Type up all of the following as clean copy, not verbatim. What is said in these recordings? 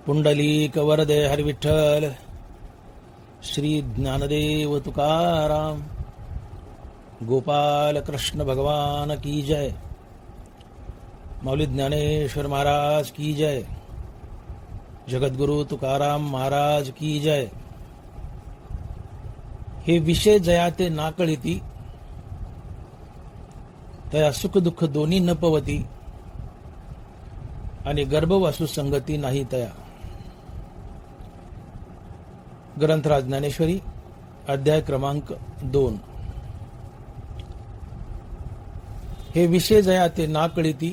पुंडलीक वरदे हरिविठ्ठल श्री ज्ञानदेव तुकाराम गोपाल कृष्ण भगवान की जय। मौली ज्ञानेश्वर महाराज की जय। जगद्गुरु तुकाराम महाराज की जय। हे विषय जयाते नाकळिती तया सुख दुःख दोन्ही न पवती आणि गर्भवासु संगती नाही तया। ग्रंथराज ज्ञानेश्वरी अध्याय क्रमांक 2। हे विषय जयाते नाकळिती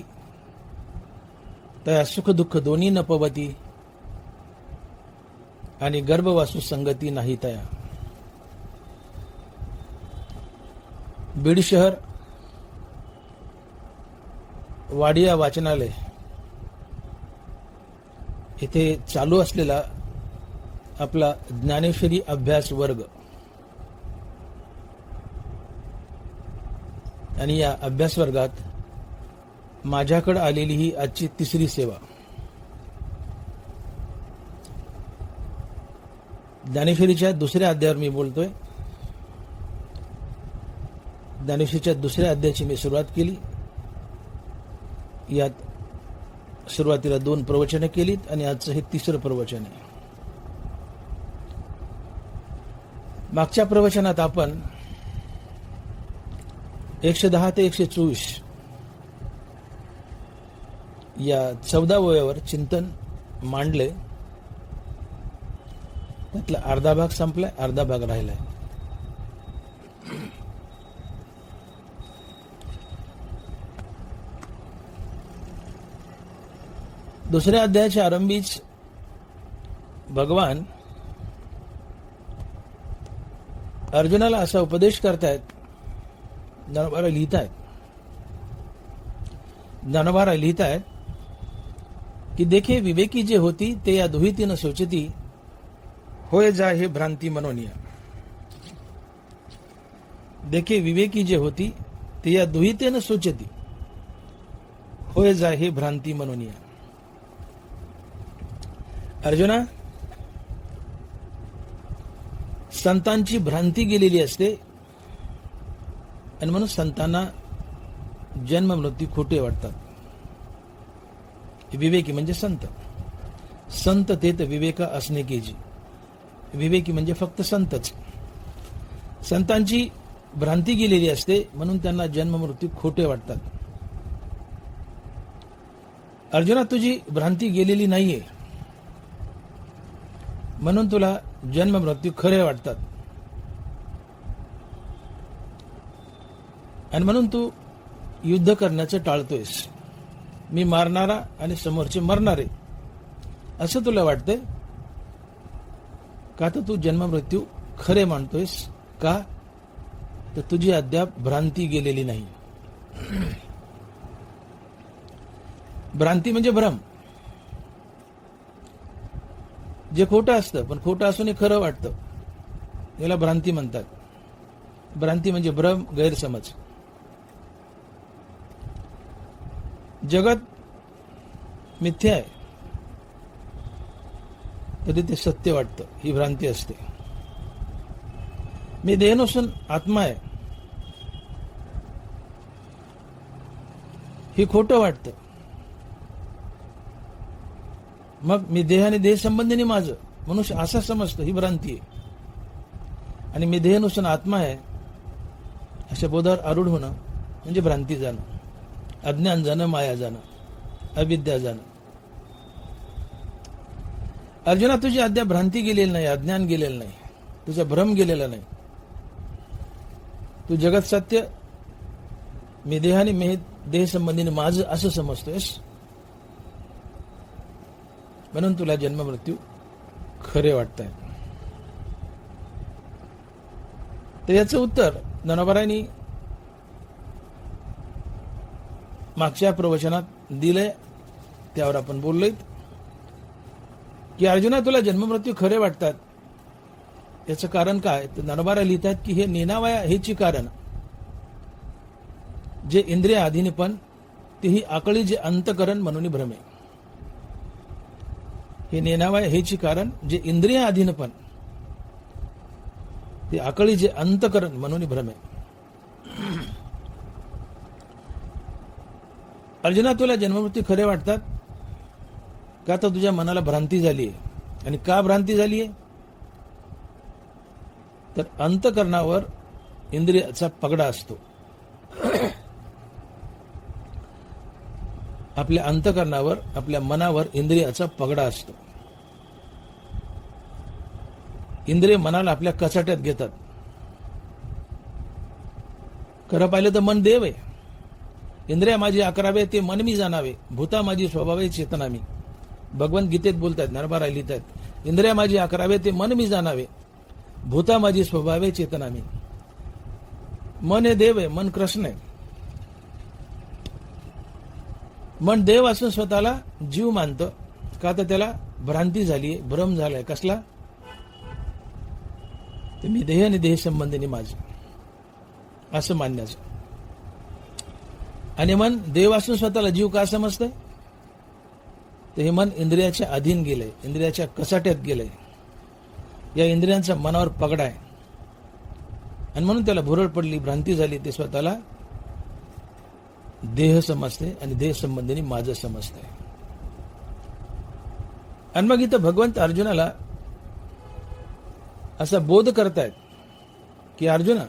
तया सुख दुःख दोन्ही न पवती आणि गर्भवासु संगती नाही तया। बीड शहर वाडिया वाचनालय इथे चालू असलेला आपला ज्ञानेश्वरी अभ्यास वर्ग आणि या अभ्यास वर्गात माझ्याकडे आलेली ही आजची तिसरी सेवा। ज्ञानेश्वरीच्या दुसऱ्या अध्यायावर मी बोलतोय। ज्ञानेश्वरीच्या दुसऱ्या अध्यायाची मी सुरुवात केली। यात सुरुवातीला 2 प्रवचने केलीत आणि आजचं हे तिसरं प्रवचन आहे। मागच्या प्रवचनात आपण 110 ते 124 या 14 ओव्यावर चिंतन मांडले। त्यातला अर्धा भाग संपलाय, अर्धा भाग राहिलाय। दुसऱ्या अध्यायाच्या आरंभीच भगवान अर्जुनाला असा उपदेश करतायत, ज्ञानोबारा लिहितायत की देखे विवेकी जे होती ते या दुहिती न सोचती, होय जा हे भ्रांती मनोनिया। देखे विवेकी जे होती ते या दुहिते न सोचती, होय जा हे भ्रांती मनोनिया। अर्जुना, संतांची भ्रांती गेलेली असते आणि म्हणून संतांना जन्म मृत्यू खोटे वाटतात। विवेकी म्हणजे संत। संत तेत विवेका असणे केजी। विवेकी म्हणजे फक्त संतच। संतांची भ्रांती गेलेली असते म्हणून त्यांना जन्म मृत्यू खोटे वाटतात। अर्जुना, तुझी भ्रांती गेलेली नाहीये म्हणून तुला जन्म मृत्यू खरे वाटतात आणि म्हणून तू युद्ध करण्याचं टाळतोयस। मी मारणारा आणि समोरचे मरणारे असं तुला वाटतंय का? तर तू जन्म मृत्यू खरे मानतोयस का? तर तुझी अद्याप भ्रांती गेलेली नाही। भ्रांती म्हणजे भ्रम, जे खोटं असतं पण खोटं असून खरं वाटतं याला भ्रांती म्हणतात। भ्रांती म्हणजे भ्रम, गैरसमज। जगत मिथ्या आहे तरी ते सत्य वाटतं, ही भ्रांती असते। मी देह नसून आत्मा आहे हे खोटं वाटतं। मग मी देह आणि देह संबंधीने माझं मनुष्य असं समजतं, ही भ्रांती आहे। आणि मी देह नसून आत्मा आहे अशा बोधावर आरूढ होणं म्हणजे भ्रांती जाणं, अज्ञान जाणं, माया जाणं, अविद्या जाणं। अर्जुना, तुझी अद्याप भ्रांती गेलेली नाही, अज्ञान गेलेलं नाही, तुझा भ्रम गेलेला नाही। तू जगत सत्य मी देहाने मी देह संबंधीने माझं असं समजतोयस म्हणून तुला जन्म मृत्यू खरे वाटताय। तर याचं उत्तर ज्ञानोबारांनी मागच्या प्रवचनात दिलंय, त्यावर आपण बोललोय की अर्जुना, तुला जन्म मृत्यू खरे वाटतात याचं कारण काय? तर ज्ञानोबारा लिहितात की हे नेनावया हेची कारण जे इंद्रिय अधीनपण तेही आकळी जे अंतकरण म्हणून भ्रमे। हे नेणावा हेची कारण जे इंद्रिय अधीनपण, ते आकळी जे अंतकरण म्हणून भ्रम आहे. अर्जुना, तुला जन्ममृत्यू खरे वाटतात का? तर तुझ्या मनाला भ्रांती झाली आहे. आणि का भ्रांती झाली आहे? तर अंतकरणावर इंद्रियाचा पगडा असतो. आपल्या अंतकरणावर, आपल्या मनावर इंद्रियाचा पगडा असतो. इंद्रिय मनाला आपल्या कचाट्यात घेतात. खरं पाहिलं तर मन देव आहे. इंद्रिया माझी 11 ते मन मी जाणावे, भूता माझी स्वभावे चेतना मी. भगवंत गीतेत बोलतात, नरबारा लिहितात, इंद्रिया माझी 11 ते मन मी जाणावे, भूता माझी स्वभावे चेतना मी. मन हे देव आहे, मन कृष्ण आहे. मन देव असून स्वतःला जीव मानतं का? तर त्याला भ्रांती झाली, भ्रम झालाय. कसला? ते मी देह आणि देह संबंधीने माझं असं मानण्याचं. आणि मन देव असून स्वतःला जीव का समजतंय? तर हे मन इंद्रियाच्या अधीन गेलंय, इंद्रियाच्या कचाट्यात गेलंय. या इंद्रियांचा मनावर पगडा आहे आणि म्हणून त्याला भुरळ पडली, भ्रांती झाली. ते स्वतःला देह समजते आणि देह संबंधीने माझं समजतंय. आणि मग इथं भगवंत अर्जुनाला असा बोध करतायत की अर्जुना,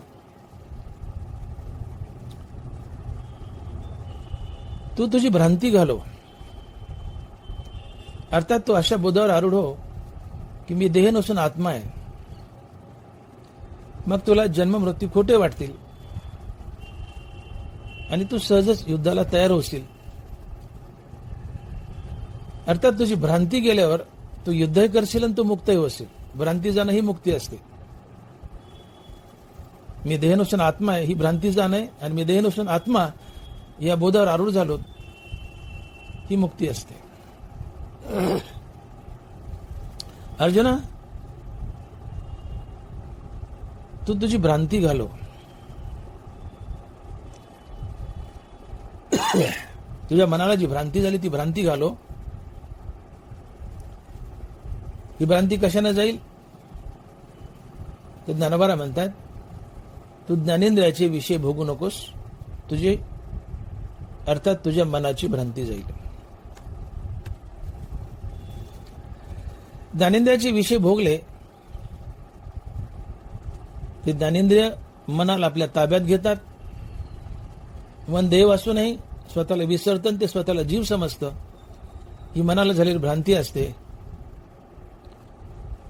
तू तुझी भ्रांती घालव. अर्थात तू अशा बोधावर आरूढ हो की मी देह नसून आत्मा आहे. मग तुला जन्म मृत्यू खोटे वाटतील आणि तू सहजच युद्धाला तयार होशील. अर्थात तुझी भ्रांती गेल्यावर तू युद्धही करशील आणि तू मुक्तही होशील. भ्रांती जाणं ही मुक्ती असते. मी देह नसून आत्मा आहे ही भ्रांती जाणं आहे, आणि मी देह नसून आत्मा या बोधावर आरूढ झालो ही मुक्ती असते. अर्जुना, तू तुझी भ्रांती घालव. तुझ्या मनाला जी भ्रांती झाली ती भ्रांती घालव. ही भ्रांती कशाने जाईल? तर ज्ञानोबा म्हणतात, तू ज्ञानेंद्रियाचे विषय भोगू नकोस. तुझे अर्थात तुझ्या मनाची भ्रांती जाईल. ज्ञानेंद्रियाचे विषय भोगले ते ज्ञानेंद्रिय मनाला आपल्या ताब्यात घेतात. मन देव असूनही स्वतःला विसरतं, ते स्वतःला जीव समजतं. ही मनाला झालेली भ्रांती असते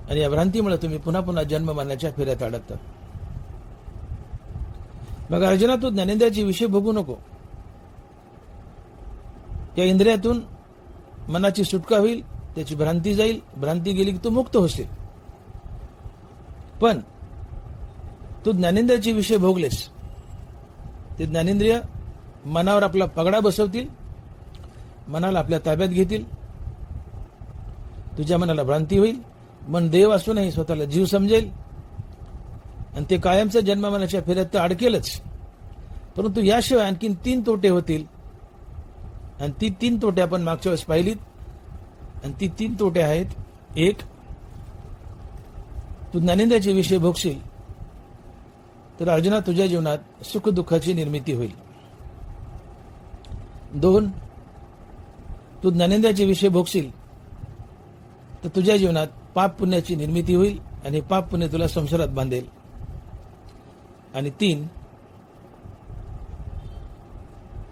आणि या भ्रांतीमुळे तुम्ही पुन्हा पुन्हा जन्म मरण्याच्या फेऱ्यात अडकतात. मग अर्जुना, तू ज्ञानेंद्रियाचे विषय भोगू नको. या इंद्रियातून मनाची सुटका होईल, त्याची भ्रांती जाईल. भ्रांती गेली की तू मुक्त होशील. पण तू ज्ञानेंद्रियाचे विषय भोगलेस, ते ज्ञानेंद्रिय मनावर आपला पगडा बसवतील, मनाला आपल्या ताब्यात घेतील. तुझ्या मनाला भ्रांती होईल. मन देव असूनही स्वतःला जीव समजेल आणि ते कायमचं जन्म मरणाच्या फेऱ्यात तर अडकेलच. परंतु याशिवाय आणखीन 3 तोटे होतील. आणि ती 3 तोटे आपण मागच्या वेळेस पाहिलीत. आणि ती 3 तोटे आहेत. 1, तू ज्ञानेंद्रियाचे विषय भोगशील तर अर्जुना तुझ्या जीवनात सुख दुःखाची निर्मिती होईल. 2, तू ज्ञानेंद्रियाचे विषय भोगशील तर तुझ्या जीवनात पाप पुण्याची निर्मिती होईल आणि पाप पुण्य तुला संसारात बांधेल. आणि 3,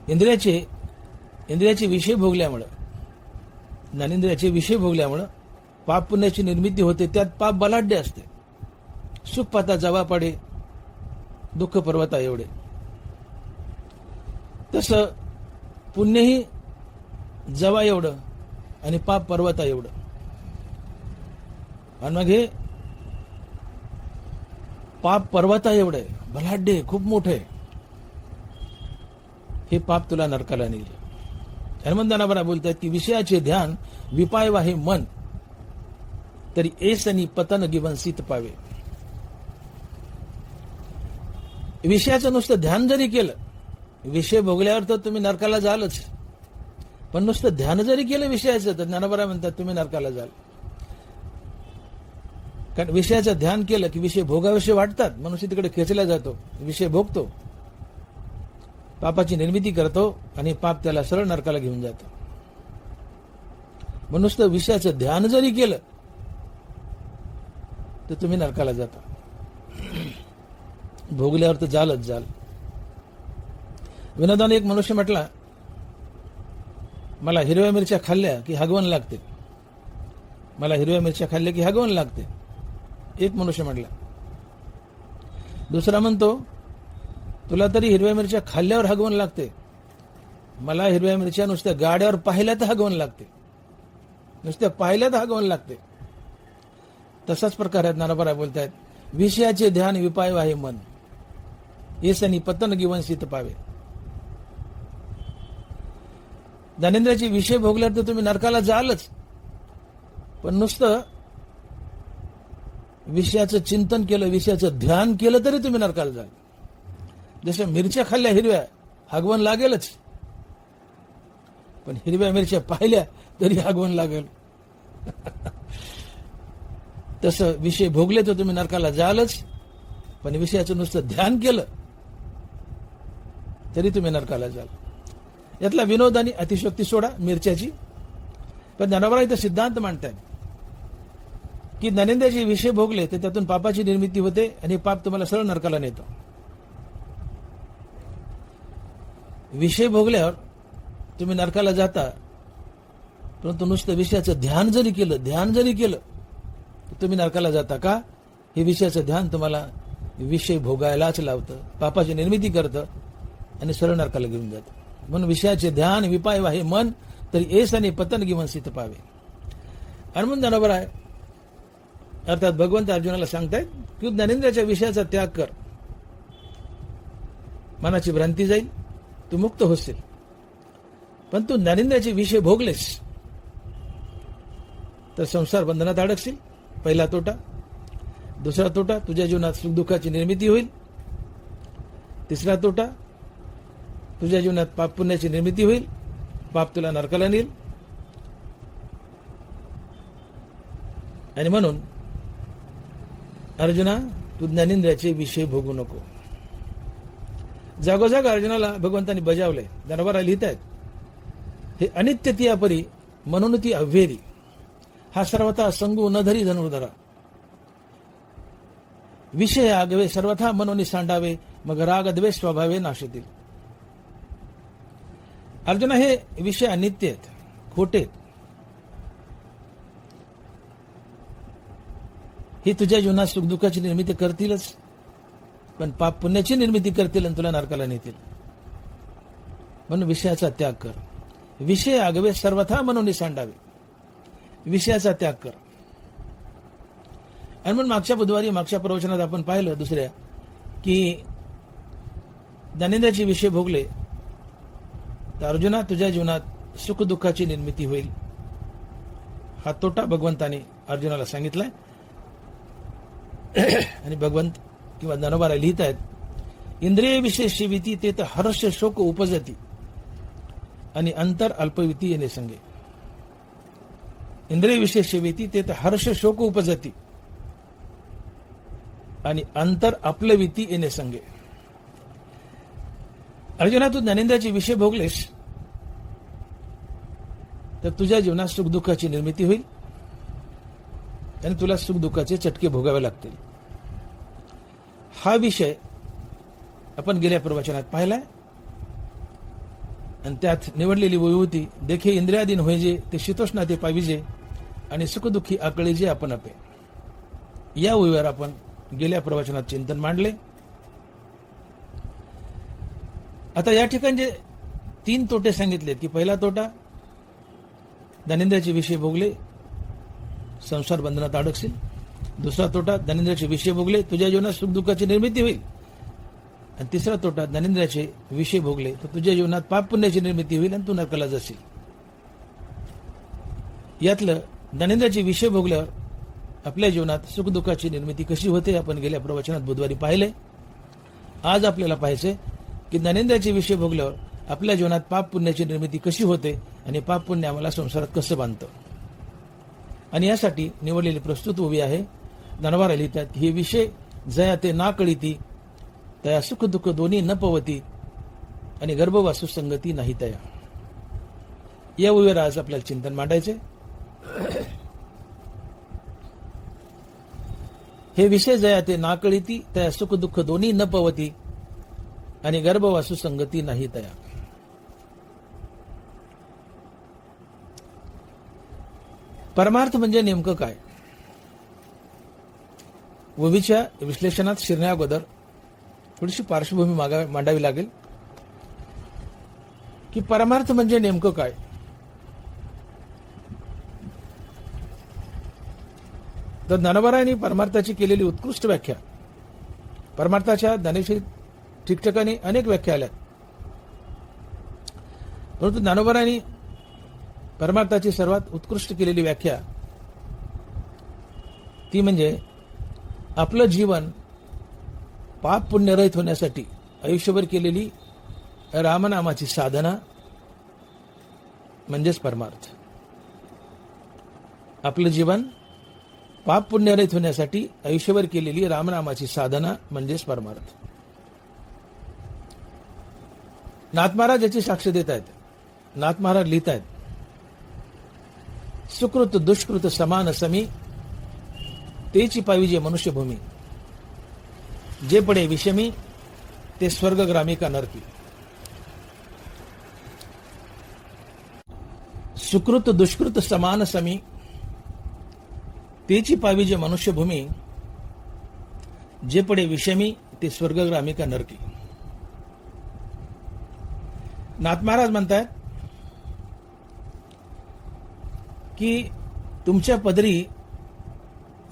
इंद्रियाचे विषय भोगल्यामुळं, ज्ञानेंद्रियाचे विषय भोगल्यामुळं पाप पुण्याची निर्मिती होते. त्यात पाप बलाढ्य असते. सुख पाता जवा पडे, दुःख पर्वता एवढे. तसं पुण्यही जवा एवढं आणि पाप पर्वता एवढं. आणि मग हे पाप पर्वता एवढं आहे, बलाढ्य, खूप मोठं आहे. हे पाप तुला नरकाला नेईल. हनुमंताना बोलतात की विषयाचे ध्यान विपाय वाहे मन, तरी एसनी पतन गिवंसित पावे. विषयाचं नुसतं ध्यान जरी केलं, विषय भोगल्यावर तर तुम्ही नरकाला जालच. पण नुसतं ध्यान जरी केलं विषयाचं तर ज्ञानोबा म्हणतात तुम्ही नरकाला जाल. कारण विषयाचं ध्यान केलं की विषय भोगाविषयी वाटतात, मनुष्य तिकडे खेचला जातो, विषय भोगतो, पापाची निर्मिती करतो आणि पाप त्याला सरळ नरकाला घेऊन जातो. मग नुसतं विषयाचं ध्यान जरी केलं तर तुम्ही नरकाला जाता. भोगल्यावर तर जालच जाल. विनोदाने एक मनुष्य म्हटला, मला हिरव्या मिरच्या खाल्ल्या की हगवण लागते, मला हिरव्या मिरच्या खाल्ल्या की हगवण लागते, एक मनुष्य म्हटला. दुसरा म्हणतो, तुला तरी हिरव्या मिरच्या खाल्ल्यावर हगवण लागते, मला हिरव्या मिरच्या नुसत्या गाड्यावर पाहिल्या तर हगवण लागते, नुसत्या पाहिल्या तर हगवण लागते. तसाच प्रकार आहेत. ज्ञानोबा बोलतायत, विषयाचे ध्यान विपाय आहे मन, येसनी पतन गिवंसित पावे. ज्ञानेंद्रियाचे विषय भोगल्यावर तर तुम्ही नरकाला जालच, पण नुसतं विषयाचं चिंतन केलं, विषयाचं ध्यान केलं तरी तुम्ही नरकाला जाल. जसं मिरच्या खाल्ल्या हिरव्या हगवण लागेलच, पण हिरव्या मिरच्या पाहिल्या तरी हगवण लागेल. तसं विषय भोगले तर तुम्ही नरकाला जालच, पण विषयाचं नुसतं ध्यान केलं तरी तुम्ही नरकाला जाल. यातला विनोद आणि अतिशयोक्ती सोडा मिरच्याची, पण ज्ञानोबा इथं सिद्धांत मांडतायत की ज्ञानेंद्रियाचे विषय भोगले तर त्यातून पापाची निर्मिती होते आणि पाप तुम्हाला सरळ नरकाला नेतो. विषय भोगल्यावर तुम्ही नरकाला जाता, परंतु नुसतं विषयाचं ध्यान जरी केलं तर तुम्ही नरकाला जाता. का? हे विषयाचं ध्यान तुम्हाला विषय भोगायलाच लावतं, पापाची निर्मिती करतं आणि सरळ नरकाला घेऊन जातं. म्हणून विषयाचे ध्यान विपाय वाहे मन, तरी एस आणि पतन गिवंसित पावे. आणि म्हणून ज्ञानोबा आहे, अर्थात भगवंत अर्जुनाला सांगतायत की ज्ञानेंद्रियाच्या विषयाचा त्याग कर, मनाची भ्रांती जाईल, तू मुक्त होशील. पण तू ज्ञानेंद्रियाचे विषय भोगलेस तर संसार बंधनात अडकशील, पहिला तोटा. दुसरा तोटा, तुझ्या जीवनात सुखदुःखाची निर्मिती होईल. तिसरा तोटा, तुझ्या जीवनात पाप पुण्याची निर्मिती होईल, पाप तुला नरकाला नेईल. आणि म्हणून अर्जुना, तू ज्ञानेंद्रियाचे विषय भोगू नको. जागोजाग अर्जुनाला भगवंतांनी बजावले. ज्ञानोबा लिहित आहेत, हे अनित्य ती अपरी म्हणून ती अव्हेरी, हा सर्वथा संगू न धरी धनुर्धरा. विषय आगवे सर्वथा मनोनी सांडावे, मग राग द्वेष स्वभावे नाशतील. अर्जुना, हे विषय अनित्य आहेत, खोटे आहेत. ही तुझ्या जीवनात सुखदुःखाची निर्मिती करतीलच, पण पाप पुण्याची निर्मिती करतील आणि तुला नरकाला नेतील. म्हणून विषयाचा त्याग कर. विषय आगवे सर्वथा मनोनी सांडावे, विषयाचा त्याग कर. आणि म्हणून मागच्या बुधवारी मागच्या प्रवचनात आपण पाहिलं दुसऱ्या की ज्ञानेंद्रियाचे विषय भोगले तर अर्जुना, तुझ्या जीवनात सुखदुःखाची निर्मिती होईल. हा तोटा भगवंताने अर्जुनाला सांगितलाय. आणि भगवंत किंवा ज्ञानोबा लिहित आहेत, इंद्रिय विषय शिविती ते तर हर्ष शोक उपजती आणि अंतर अल्पविती येणे संगे. इंद्रिय विषय शिविती ते तर हर्ष शोक उपजती आणि अंतर आपलविती येणे संगे. अर्जुना, तू ज्ञानेंद्रियाचे विषय भोगलेस तर तुझ्या जीवनात सुखदुःखाची निर्मिती होईल आणि तुला सुखदुःखाचे चटके भोगावे लागतील. हा विषय आपण गेल्या प्रवचनात पाहिलाय आणि त्यात निवडलेली ओवी होती, देखे इंद्रियाधीन होईजे ते शीतोष्णा ते पाविजे आणि सुखदुःखी आकळीजे आपण अपे. या ओवीवर आपण गेल्या प्रवचनात चिंतन मांडले. आता या ठिकाणी जे 3 तोटे सांगितलेत की पहिला तोटा, ज्ञानेंद्रियाचे विषय भोगले संसार बंधनात अडकशील. दुसरा तोटा, ज्ञानेंद्रियाचे विषय भोगले तुझ्या जीवनात सुखदुःखाची निर्मिती होईल. आणि तिसरा तोटा, ज्ञानेंद्रियाचे विषय भोगले तर तुझ्या जीवनात पाप पुण्याची निर्मिती होईल आणि तू नरकाला जाशील. यातलं ज्ञानेंद्रियाचे विषय भोगल्यावर आपल्या जीवनात सुखदुःखाची निर्मिती कशी होते आपण गेल्या प्रवचनात बुधवारी पाहिले. आज आपल्याला पाहायचे की ज्ञानेंद्रियाचे विषय भोगल्यावर आपल्या जीवनात पाप पुण्याची निर्मिती कशी होते आणि पाप पुण्य आम्हाला संसारात कसं बांधतं. आणि यासाठी निवडलेली प्रस्तुत ओवी आहे, धनवारा लिहितात, हे विषय जया ते ना कळीती तया सुख दुःख दोन्ही न पवती आणि गर्भवासू संगती नाही तया. या ओळीवर आज आपल्याला चिंतन मांडायचे. हे विषय जया ते ना कळीती तया सुख दुःख दोन्ही न पवती आणि गर्भवासू संगती नाही तया. परमार्थ म्हणजे नेमकं काय? ओवीच्या विश्लेषणात शिरण्या अगोदर थोडीशी पार्श्वभूमी मांडावी लागेल की परमार्थ म्हणजे नेमकं काय. तर ज्ञानोबारायांनी परमार्थाची केलेली उत्कृष्ट व्याख्या, परमार्थाच्या ज्ञानेश्वरी ठिकठिकाणी अनेक व्याख्या आल्या, परंतु ज्ञानोबारायांनी परमार्थाची सर्वात उत्कृष्ट केलेली व्याख्या ती म्हणजे आपलं जीवन पाप पुण्यरहित होण्यासाठी आयुष्यभर केलेली रामनामाची साधना म्हणजेच परमार्थ. आपलं जीवन पाप पुण्यरहित होण्यासाठी आयुष्यभर केलेली रामनामाची साधना म्हणजेच परमार्थ. नाथ महाराज याची साक्ष देत आहेत. नाथ महाराज लिहित आहेत, सुकृत दुष्कृत समान समी तेची पाविजे मनुष्यभूमी, जे पडे विषमी ते स्वर्गग्रामी का नरकी. सुकृत दुष्कृत समान समी तेची पाविजे मनुष्यभूमी, जे पडे विषमी ते स्वर्गग्रामी का नरकी. नाथ महाराज म्हणतात की तुमच्या पदरी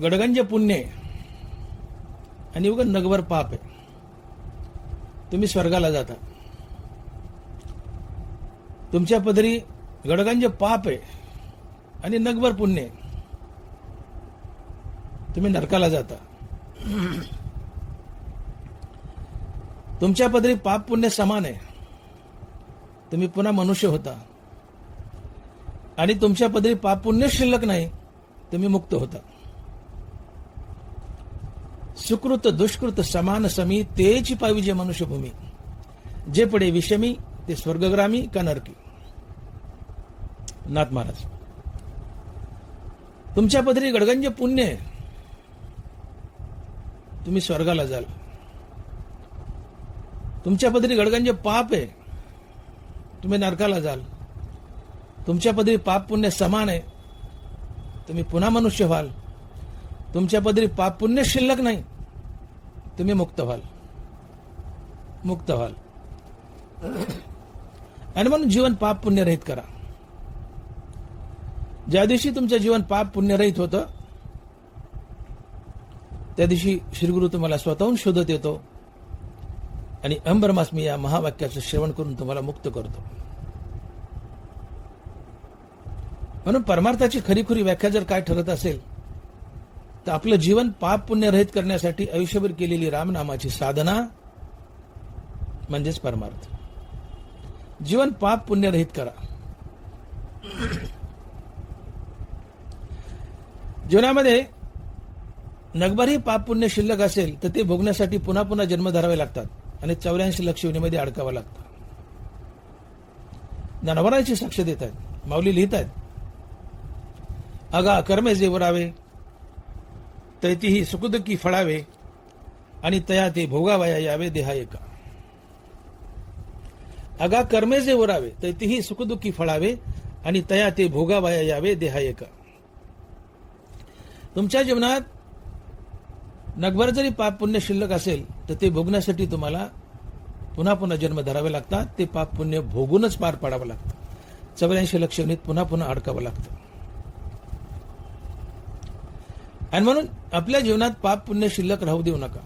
गडगंज पुण्य आणि उगा नगभर पाप आहे, तुम्ही स्वर्गाला जाता. तुमच्या पदरी गडगंज पाप आहे आणि नगभर पुण्य, तुम्ही नरकाला जाता. तुमच्या पदरी पाप पुण्य समान आहे, तुम्ही पुन्हा मनुष्य होता. आणि तुमच्या पदरी पाप पुण्य शिल्लक नाही, तुम्ही मुक्त होता. सुकृत दुष्कृत समान समी तेची पाविजे मनुष्यभूमी, जे पडे विषमी ते स्वर्गग्रामी का नरकी. नाथ महाराज, तुमच्या पदरी गडगंज पुण्य आहे, तुम्ही स्वर्गाला जाल. तुमच्या पदरी गडगंज पाप आहे, तुम्ही नरकाला जाल. तुमच्या पदरी पाप पुण्य समान आहे, तुम्ही पुन्हा मनुष्य व्हाल. तुमच्या पदरी पाप पुण्य शिल्लक नाही, तुम्ही मुक्त व्हाल. मुक्त व्हाल. आणि म्हणून जीवन पाप पुण्य रहित करा. ज्या दिवशी तुमचं जीवन पाप पुण्य रहित होतं, त्या दिवशी श्रीगुरु तुम्हाला स्वतःहून शोधत येतो आणि अंबरमास्मी या महावाक्याचं श्रवण करून तुम्हाला मुक्त करतो. म्हणून परमार्थाची खरीखुरी व्याख्या जर काय ठरत असेल तर आपलं जीवन पाप पुण्य रहित करण्यासाठी आयुष्यभर केलेली रामनामाची साधना म्हणजेच परमार्थ. जीवन पाप पुण्य रहित करा. जीवनामध्ये नगभरही पाप पुण्य शिल्लक असेल तर ते भोगण्यासाठी पुन्हा पुन्हा जन्म धरावे लागतात आणि 84 लक्ष योनीमध्ये अडकावं लागतं. ज्ञानोबारायांची साक्ष देत आहेत. माऊली लिहित आहेत, अगा कर्मे जे वरावे तैतीही सुखदुःखी फळावे आणि तया ते भोगावया यावे देहा एका. अगा कर्मे जे वरावे तैतीही सुखदुःखी फळावे आणि तया ते भोगावया यावे देहा एका. तुमच्या जीवनात नगभर जरी पाप पुण्य शिल्लक असेल तर ते भोगण्यासाठी तुम्हाला पुन्हा पुन्हा जन्म धरावे लागतात. ते पाप पुण्य भोगूनच पार पाडावं लागतं. 84 लक्ष योनीत पुन्हा पुन्हा अडकावं लागतं. आणि म्हणून आपल्या जीवनात पाप पुण्य शिल्लक राहू देऊ नका.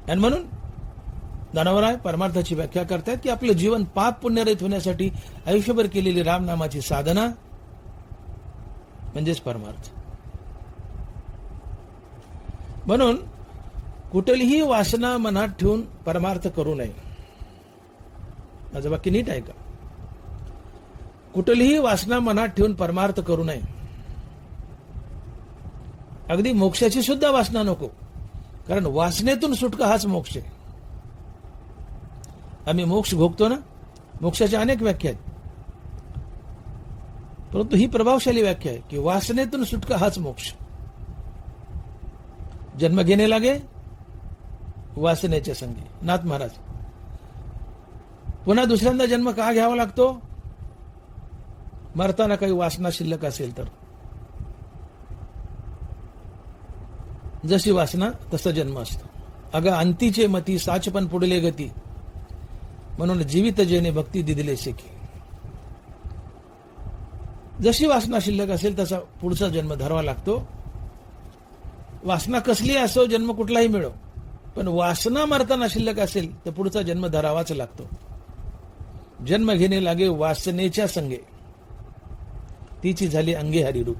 आणि म्हणून ज्ञानोबराय परमार्थाची व्याख्या करतात की आपलं जीवन पाप पुण्यरहित होण्यासाठी आयुष्यभर केलेली रामनामाची साधना म्हणजेच परमार्थ. म्हणून कुठलीही वासना मनात ठेवून परमार्थ करू नये. माझं वाक्य नीट आहे का? कुठलीही वासना मनात ठेवून परमार्थ करू नये. अगदी मोक्षाची सुद्धा वासना नको, कारण वासनेतून सुटका हाच मोक्ष आहे. आम्ही मोक्ष भोगतो ना, मोक्षाच्या अनेक व्याख्या आहेत, परंतु ही प्रभावशाली व्याख्या आहे की वासनेतून सुटका हाच मोक्ष. जन्म घेणे लागे वासनेच्या संगी. नाथ महाराज, पुन्हा दुसऱ्यांदा जन्म का घ्यावा लागतो? मरताना काही वासना शिल्लक असेल तर. जशी वासना तसा जन्म असतो. अगं अंतीचे मती साचपण पुढले गती, म्हणून जीवित जेणे भक्ती दिदिले शेकी. जशी वासना शिल्लक असेल तसा पुढचा जन्म धरावा लागतो. वासना कसली असो, जन्म कुठलाही मिळो, पण वासना मरताना शिल्लक असेल तर पुढचा जन्म धरावाच लागतो. जन्म घेणे लागे वासनेच्या संगे, तिची झाली अंगे हरिरूप.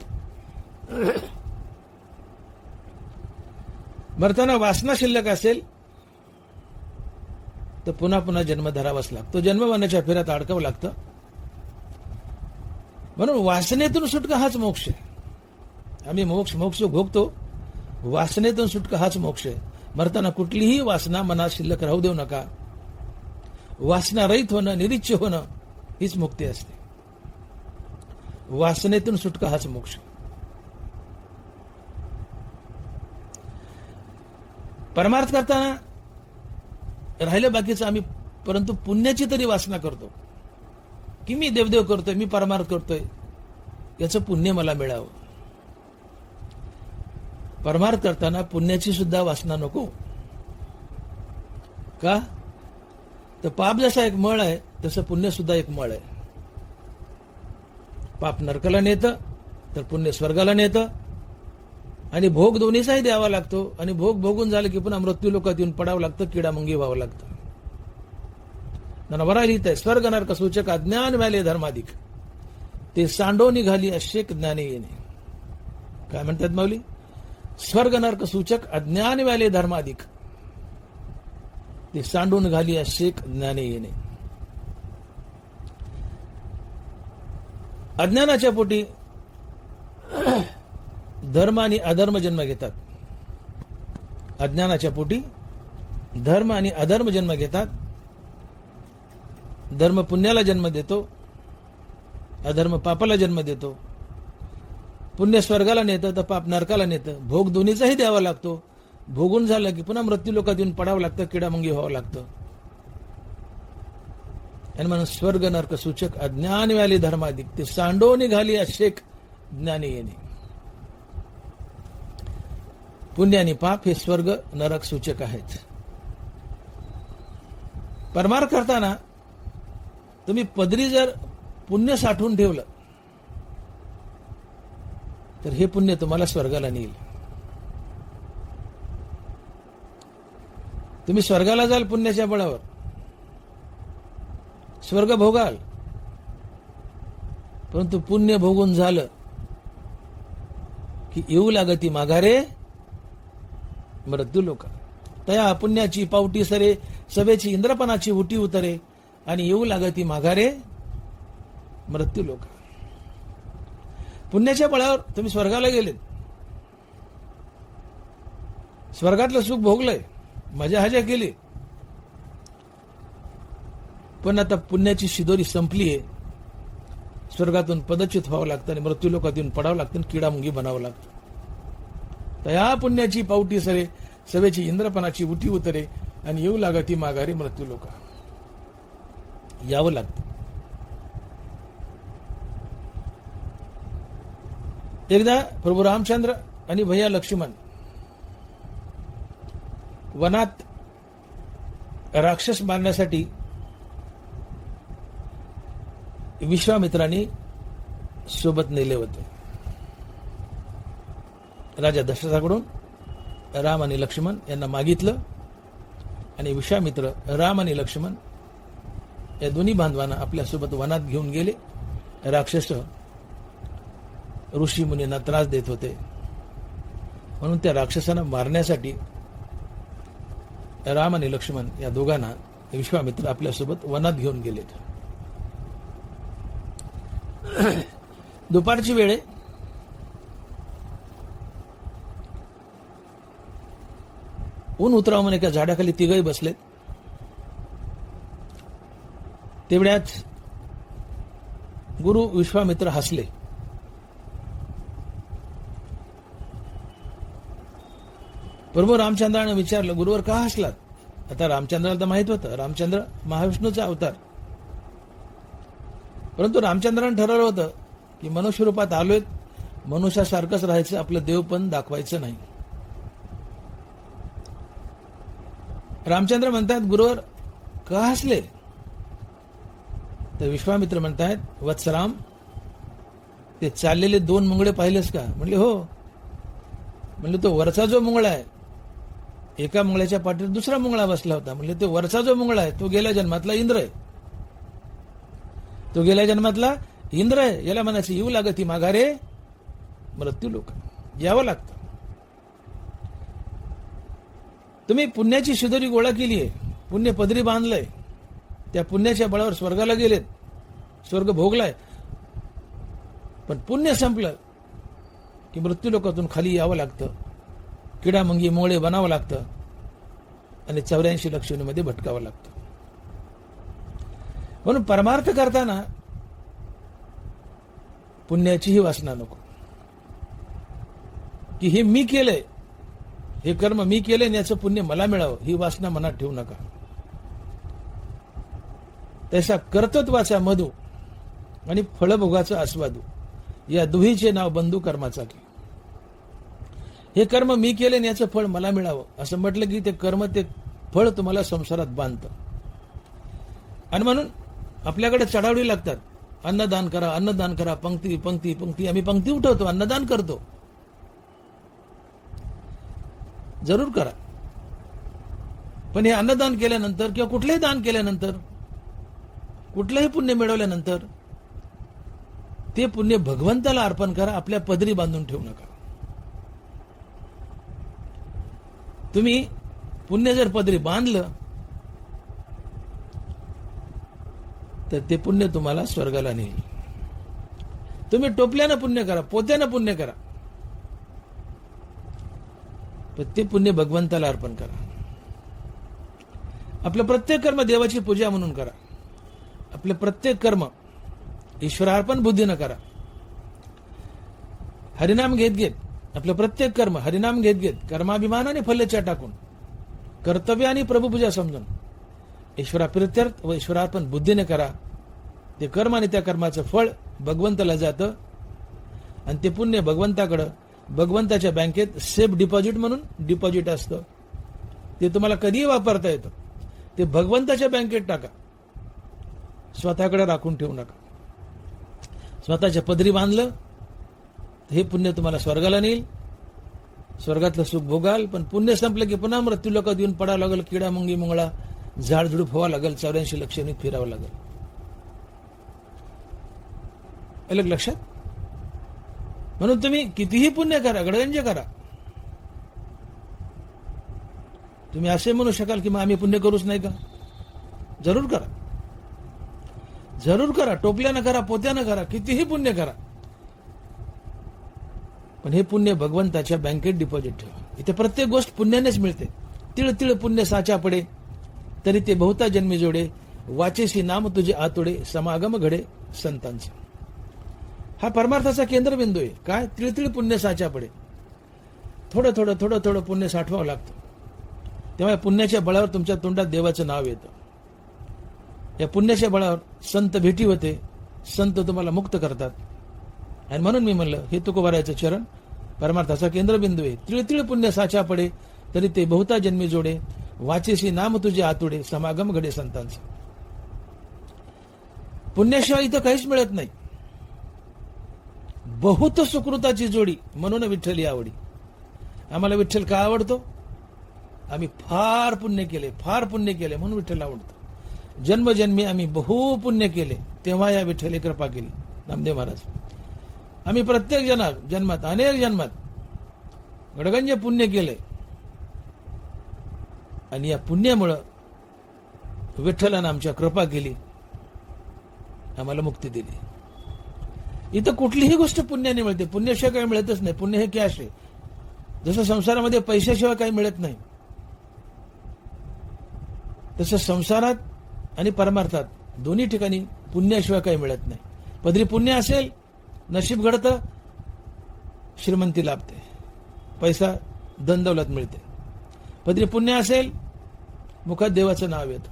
मरताना वासना शिल्लक असेल तर पुन्हा पुन्हा जन्म धरावाच लागतो. जन्मवनाच्या फेऱ्यात अडकावं लागतं. म्हणून वासनेतून सुटका हाच मोक्ष आहे. आम्ही मोक्ष भोगतो, वासनेतून सुटका हाच मोक्ष आहे. मरताना कुठलीही वासना मनात शिल्लक राहू देऊ नका. वासना रहित होणं, निरीच्छ होणं हीच मुक्ती असते. वासनेतून सुटका हाच मोक्ष. परमार्थ करताना राहिलं बाकीचं आम्ही, परंतु पुण्याची तरी वासना करतो की मी देवदेव करतोय, मी परमार्थ करतोय, याचं पुण्य मला मिळावं. परमार्थ करताना पुण्याची सुद्धा वासना नको. का? तर पाप जसा एक मळ आहे तसं पुण्य सुद्धा एक मळ आहे. पाप नरकाला नेतं तर पुण्य स्वर्गाला नेतं. आणि भोग दोन्हीचाही द्यावा लागतो. आणि भोग भोगून झालं की पुन्हा मृत्यू लोकात येऊन पडावं लागतं, किडामुंगी व्हावं लागतं. नवरा लिहित आहे, स्वर्ग नरक सूचक अज्ञान व्याले धर्माधिक, ते सांडो निघाली अशेक ज्ञाने येणे. काय म्हणतात माऊली? स्वर्ग नरक सूचक अज्ञान व्याले धर्माधिक, ते सांडून घाली अशेक ज्ञाने येणे. अज्ञानाच्या पोटी धर्म आणि अधर्म जन्म घेतात. अज्ञानाच्या पोटी धर्म आणि अधर्म जन्म घेतात. धर्म पुण्याला जन्म देतो, अधर्म पापाला जन्म देतो. पुण्य स्वर्गाला नेतं तर पाप नरकाला नेतं. भोग दोन्हीचाही द्यावा लागतो. भोगून झालं की पुन्हा मृत्यू लोकात येऊन पडावं लागतं, किडामुंगी व्हावं लागतं. आणि म्हणून स्वर्ग नरक सूचक अज्ञान व्याली धर्माधिक, ते सांडो निघाली अशेक ज्ञानी येणे. पुण्य आणि पाप हे स्वर्ग नरक सूचक आहेत. परमार्थ करताना तुम्ही पदरी जर पुण्य साठवून ठेवलं तर हे पुण्य तुम्हाला स्वर्गाला नेईल. तुम्ही स्वर्गाला जाल पुण्याच्या बळावर, स्वर्ग भोगाल, परंतु पुण्य भोगून झालं की येऊ लागती माघारे मृत्यू लोक. तया पुण्याची पावटी सरे, सभेची इंद्रपणाची उटी उतरे, आणि येऊ लागती माघारे मृत्यू लोक. पुण्याच्या बळावर तुम्ही स्वर्गाला गेलेत, स्वर्गातलं सुख भोगलंय, मजा हजा केली, पण आता पुण्याची शिदोरी संपलीये. स्वर्गातून पदच्युत व्हावं लागतं आणि मृत्यू लोकात येऊन पडावं लागतं, किडामुंगी बनावं लागतं. तया पुण्याची पावटी सरे, सभेची इंद्रपणाची उटी उतरे, आणि येऊ लागती माघारी मृत्यू लोक. यावं लागतं. एकदा प्रभू रामचंद्र आणि भैया लक्ष्मण वनात राक्षस मारण्यासाठी विश्वामित्रांनी सोबत नेले होते. राजा दशरथाकडून राम आणि लक्ष्मण यांना मागितलं, आणि विश्वामित्र राम आणि लक्ष्मण या दोन्ही बांधवांना आपल्यासोबत वनात घेऊन गेले. राक्षस ऋषी मुनींना त्रास देत होते, म्हणून त्या राक्षसांना मारण्यासाठी राम आणि लक्ष्मण या दोघांना विश्वामित्र आपल्यासोबत वनात घेऊन गेलेत. दुपारची वेळ, ऊन उतरावं म्हणे एका झाडाखाली तिघही बसलेत. तेवढ्यात गुरु विश्वामित्र हसले. प्रभू रामचंद्राने विचारलं, गुरुवर का हसलात? आता रामचंद्राला तर माहित होतं रामचंद्र महाविष्णूचा अवतार, परंतु रामचंद्राने ठरवलं होतं की मनुष्य रूपात आलोय, मनुष्यासारखंच राहायचं, आपलं देव पण दाखवायचं नाही. रामचंद्र म्हणतात, गुरुवर का हसले? तर विश्वामित्र म्हणतायत, वत्सराम, ते चाललेले 2 मुंगळे पाहिलेस का? म्हणले हो. म्हणले तो वरचा जो मुंगळा आहे, एका मुंगळ्याच्या पाठीवर दुसरा मुंगळा बसला होता. म्हणले तो वरचा जो मुंगळा आहे तो गेल्या जन्मातला इंद्र आहे. तो गेल्या जन्मातला इंद्र आहे. याला म्हणायचं येऊ लागत ही माघारे मृत्यू लोक, यावं लागतं. तुम्ही पुण्याची शिदोरी गोळा केली आहे, पुण्य पदरी बांधलंय, त्या पुण्याच्या बळावर स्वर्गाला गेलेत, स्वर्ग भोगलाय, पण पुण्य संपलं की मृत्यू लोकातून खाली यावं लागतं, किडा मंगी मोळे बनावं लागतं आणि 84 लक्ष योनीमध्ये भटकावं लागतं. म्हणून परमार्थ करताना पुण्याचीही वासना नको, की हे मी केलंय, हे कर्म मी केलंय आणि याचं पुण्य मला मिळावं, ही वासना मनात ठेवू नका. तसा कर्तृत्वाचा मधू आणि फळभोगाचा आस्वादू, या दुहीचे नाव बंधू कर्माचा की. हे कर्म मी केले आणि याचं फळ मला मिळावं असं म्हटलं की ते कर्म, ते फळ तुम्हाला संसारात बांधतं. आणि म्हणून आपल्याकडे चढावडी लागतात, अन्नदान करा, अन्नदान करा, पंक्ती पंक्ती पंक्ती. आम्ही पंक्ती उठवतो, अन्नदान करतो, जरूर करा. पण हे अन्नदान केल्यानंतर किंवा कुठलंही दान केल्यानंतर, कुठलंही पुण्य मिळवल्यानंतर ते पुण्य भगवंताला अर्पण करा, आपल्या पदरी बांधून ठेवू नका. तुम्ही पुण्य जर पदरी बांधलं तर ते पुण्य तुम्हाला स्वर्गाला नेईल. तुम्ही टोपल्यानं पुण्य करा, पोत्यानं पुण्य करा, पण ते पुण्य भगवंताला अर्पण करा. आपलं प्रत्येक कर्म देवाची पूजा म्हणून करा. आपले प्रत्येक कर्म ईश्वरार्पण बुद्धीनं करा. हरिनाम घेत घेत आपलं प्रत्येक कर्म हरिनाम घेत घेत, कर्माभिमानाने फलेच्या टाकून, कर्तव्य आणि प्रभुपूजा समजून ईश्वराप्रित्यर्थ व ईश्वरार्पण बुद्धीने करा. ते कर्म आणि त्या कर्माचं फळ भगवंताला जातं आणि ते पुण्य भगवंताकडं, भगवंताच्या बँकेत सेफ डिपॉझिट म्हणून डिपॉझिट असतं. ते तुम्हाला कधीही वापरता येतं. ते भगवंताच्या बँकेत टाका, स्वतःकडे राखून ठेवू नका. स्वतःच्या पदरी बांधलं हे पुण्य तुम्हाला स्वर्गाला नेईल, स्वर्गातलं सुख भोगाल. पण पुण्य संपलं की पुन्हा मृत्यू लोकात येऊन पडावं लागेल, किडा मुंगी मुंगळा झाडझुडूप व्हावं लागेल, 84 लक्ष योनीत फिरावं लागेल. अलग लक्षात. म्हणून तुम्ही कितीही पुण्य करा, गडगंज करा. तुम्ही असे म्हणू शकाल की मग आम्ही पुण्य करूच नाही का? जरूर करा, जरूर करा. टोपल्यानं करा, पोत्यानं करा, कितीही पुण्य करा, पण हे पुण्य भगवंताच्या बँकेत डिपॉझिट ठेवा. इथे प्रत्येक गोष्ट पुण्यानेच मिळते. तिळ तिळ पुण्य साचा पडे, तरी ते बहुता जन्मी जोडे, वाचेसी नाम तुझे आतोडे, समागम घडे संतांचा. हा परमार्थाचा केंद्रबिंदू आहे. काय? तिळतिळ पुण्य साचा पडे. थोडं थोडं थोडं थोडं पुण्य साठवावं लागतं. तेव्हा पुण्याच्या बळावर तुमच्या तोंडात देवाचं नाव येतं. या पुण्याच्या बळावर संत भेटी होते, संत तुम्हाला मुक्त करतात. आणि म्हणून मी म्हणलं हे तुकोबारायचं चरण परमार्थाचा केंद्रबिंदू आहे. तिळतिळ पुण्य साचा पडे, तरी ते बहुता जन्मी जोडे, वाचेसी नाम तुझे आतुडे, समागम घडे संतांचा. पुण्याशिवाय इथं काहीच मिळत नाही. बहुत सुकृताची जोडी, म्हणून विठ्ठल आवडी. आम्हाला विठ्ठल का आवडतो? आम्ही फार पुण्य केले, फार पुण्य केले म्हणून विठ्ठल आवडतो. जन्मजन्मी आम्ही बहु पुण्य केले, तेव्हा या विठ्ठले कृपा केली. नामदेव महाराज, आम्ही प्रत्येक जन्मात अनेक जन्मात गडगंज पुण्य केले आणि या पुण्यामुळं विठ्ठलानं आमच्या कृपा केली, आम्हाला मुक्ती दिली. इथं कुठलीही गोष्ट पुण्याने मिळते. पुण्याशिवाय काही मिळतच नाही. पुण्य हे कॅश आहे. जसं संसारामध्ये पैशाशिवाय काही मिळत नाही, तसं संसारात आणि परमार्थात दोन्ही ठिकाणी पुण्याशिवाय काही मिळत नाही. पदरी पुण्य असेल, नशीब घडतं, श्रीमंती लाभते, पैसा धनदौलत मिळते. पदरी पुण्य असेल, मुखात देवाचं नाव येतं.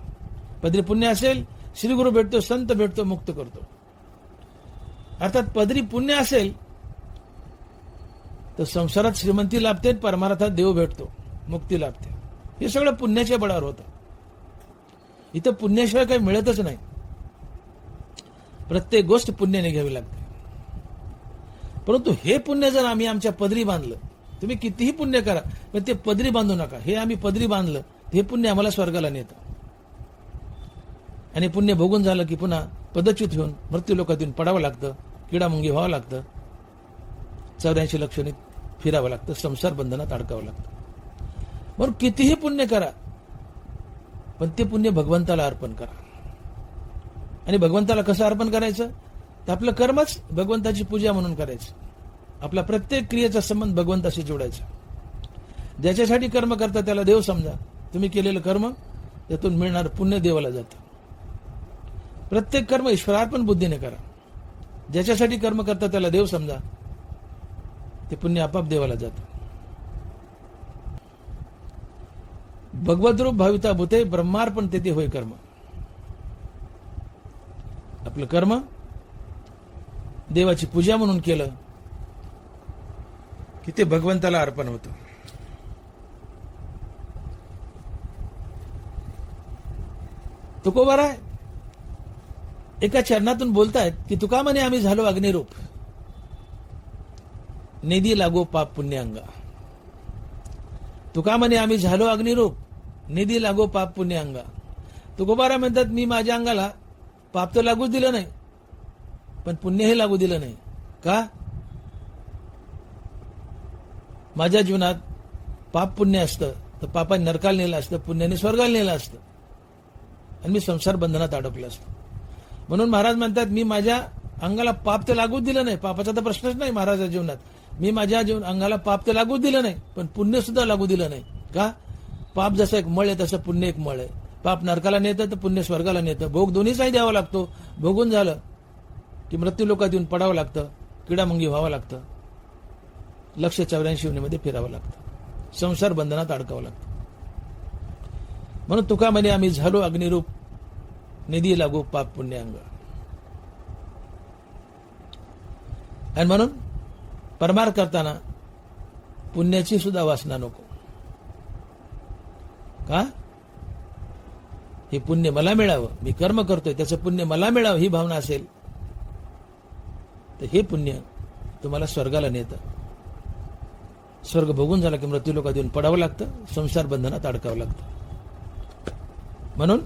पदरी पुण्य असेल, श्रीगुरु भेटतो, संत भेटतो, मुक्त करतो. अर्थात पदरी पुण्य असेल तर संसारात श्रीमंती लाभते, परमार्थात देव भेटतो, मुक्ती लाभते. हे सगळं पुण्याच्या बळावर होतं. इथं पुण्याशिवाय काही मिळतच नाही. प्रत्येक गोष्ट पुण्याने घ्यावी लागते. परंतु हे पुण्य जर आम्ही आमच्या पदरी बांधलं, तुम्ही कितीही पुण्य करा पण ते पदरी बांधू नका. हे आम्ही पदरी बांधलं, हे पुण्य आम्हाला स्वर्गाला नेतं. आणि पुण्य भोगून झालं की पुन्हा पदच्युत होऊन मृत्यू लोकातून पडावं लागतं, किडामुंगी व्हावं लागतं, 84 लक्षणीत फिरावं लागतं, संसार बंधनात अडकावं लागतं. म्हणून कितीही पुण्य करा पण ते पुण्य भगवंताला अर्पण करा. आणि भगवंताला कसं अर्पण करायचं? तर आपलं कर्मच भगवंताची पूजा म्हणून करायचं. आपला प्रत्येक क्रियेचा संबंध भगवंताशी जोडायचा. ज्याच्यासाठी कर्म करता त्याला देव समजा. तुम्ही केलेलं कर्म त्यातून मिळणार पुण्य देवाला जातं. प्रत्येक कर्म ईश्वरार्पण बुद्धीने करा. ज्याच्यासाठी कर्म करता त्याला देव समजा, ते पुण्य आपाप देवाला जातं. भगवद्रूप भाविता भूते ब्रह्मार्पण तेथे होय कर्म. आपलं कर्म देवाची पूजा म्हणून केलं की ते भगवंताला अर्पण होतं. तुकोबार आहे एका चरणातून बोलतायत की तुका म्हणे आम्ही झालो अग्निरूप, निधी लागो पाप पुण्य अंगा. तुका म्हणे आम्ही झालो अग्निरूप, निधी लागो पाप पुण्य अंगा. तुकोबारा म्हणतात मी माझ्या अंगाला पाप तर लागू दिलं नाही पण पुण्यही लागू दिलं नाही. का? माझ्या जीवनात पाप पुण्य असतं तर पापाने नरकाला नेलं असतं, पुण्याने स्वर्गाला नेलं असतं आणि मी संसार बंधनात अडकलो असतो. म्हणून महाराज म्हणतात मी माझ्या अंगाला पाप तर लागू दिलं नाही. पापाचा तर प्रश्नच नाही महाराजाच्या जीवनात. मी माझ्या अंगाला पाप तर लागू दिलं नाही पण पुण्य सुद्धा लागू दिलं नाही. का? पाप जसं एक मळ आहे तसं पुण्य एक मळ आहे. पाप नरकाला नेतं तर पुण्य स्वर्गाला नेतं. भोग दोन्हीचाही द्यावा लागतो. भोगून झालं की मृत्यू लोकात येऊन पडावं लागतं, किडामुंगी व्हावं लागतं, 184 योनीमध्ये फिरावं लागतं, संसार बंधनात अडकावं लागतं. म्हणून तुका म्हणे आम्ही झालो अग्निरूप, निधी लागू पाप पुण्य अंग. आणि म्हणून परमार्थ करताना पुण्याची सुद्धा वासना नको. का? हे पुण्य मला मिळावं, मी कर्म करतोय त्याचं पुण्य मला मिळावं ही भावना असेल तर हे पुण्य तुम्हाला स्वर्गाला नेतं. स्वर्ग भोगून झाला की मृत्यू लोकात येऊन पडावं लागतं, संसार बंधनात अडकावं लागतं. म्हणून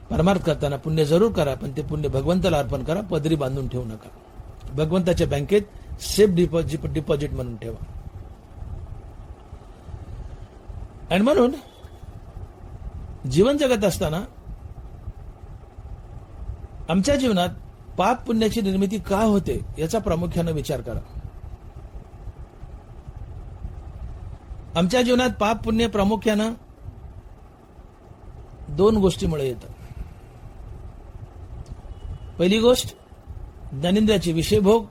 परमार्थ करताना पुण्य जरूर करा पण ते पुण्य भगवंताला अर्पण करा. पदरी बांधून ठेवू नका. भगवंताच्या बँकेत सेफ डिपॉझिट म्हणून ठेवा. आणि म्हणून जीवन जगत असताना आमच्या जीवनात पाप पुण्याची निर्मिती का होते याचा प्रामुख्याने विचार करा. आमच्या जीवनात पाप पुण्य प्रामुख्यानं 2 गोष्टीमुळे येतं. पहिली गोष्ट ज्ञानेंद्रियाचे विषय भोग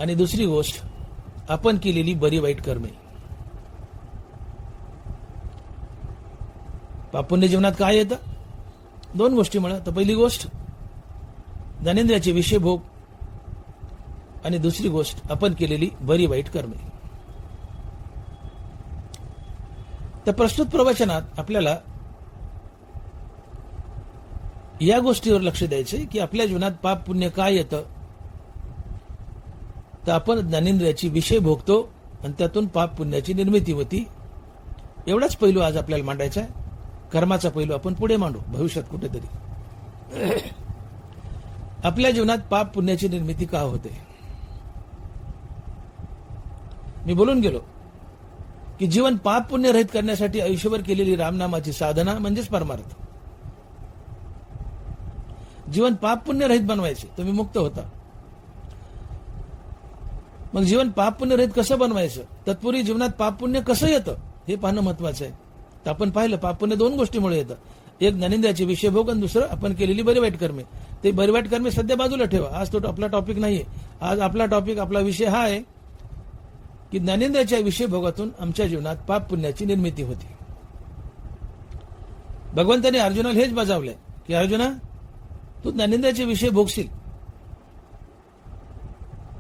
आणि दुसरी गोष्ट आपण केलेली बरी वाईट कर्मे. पाप पुण्य जीवनात काय येतं? 2 गोष्टीमुळे. तर पहिली गोष्ट ज्ञानेंद्रियाचे विषय भोग आणि दुसरी गोष्ट आपण केलेली बरी वाईट कर्मे. तर प्रस्तुत प्रवचनात आपल्याला या गोष्टीवर लक्ष द्यायचंय की आपल्या जीवनात पाप पुण्य काय येतं. तर आपण ज्ञानेंद्रियाची विषय भोगतो आणि त्यातून पाप पुण्याची निर्मिती होती. एवढाच पैलू आज आपल्याला मांडायचा आहे. कर्माचा पैलू आपण पुढे मांडू भविष्यात कुठेतरी. आपल्या जीवनात पाप पुण्याची निर्मिती का होते? मी बोलून गेलो की जीवन पाप पुण्य रहित करण्यासाठी आयुष्यभर केलेली रामनामाची साधना म्हणजेच परमार्थ. जीवन पाप पुण्य रहित बनवायचे, तुम्ही मुक्त होता. मग जीवन पाप पुण्य रहित कसं बनवायचं? तत्पूर्वी जीवनात पाप पुण्य कसं येतं हे पाहणं महत्वाचं आहे. तर आपण पाहिलं पाप पुण्य दोन गोष्टीमुळे येतं. एक ज्ञानेंद्रियाचे विषय भोग आणि दुसरं आपण केलेली बरी वाईट कर्मे. ते बरी वाईट कर्मे सध्या बाजूला ठेवा, आज तो आपला टॉपिक नाहीये. आज आपला टॉपिक, आपला विषय हा आहे की ज्ञानेंद्रियाच्या विषय भोगातून आमच्या जीवनात पाप पुण्याची निर्मिती होती. भगवंताने अर्जुनाला हेच बजावलंय की अर्जुना, तू ज्ञानेंद्रियाचे विषय भोगशील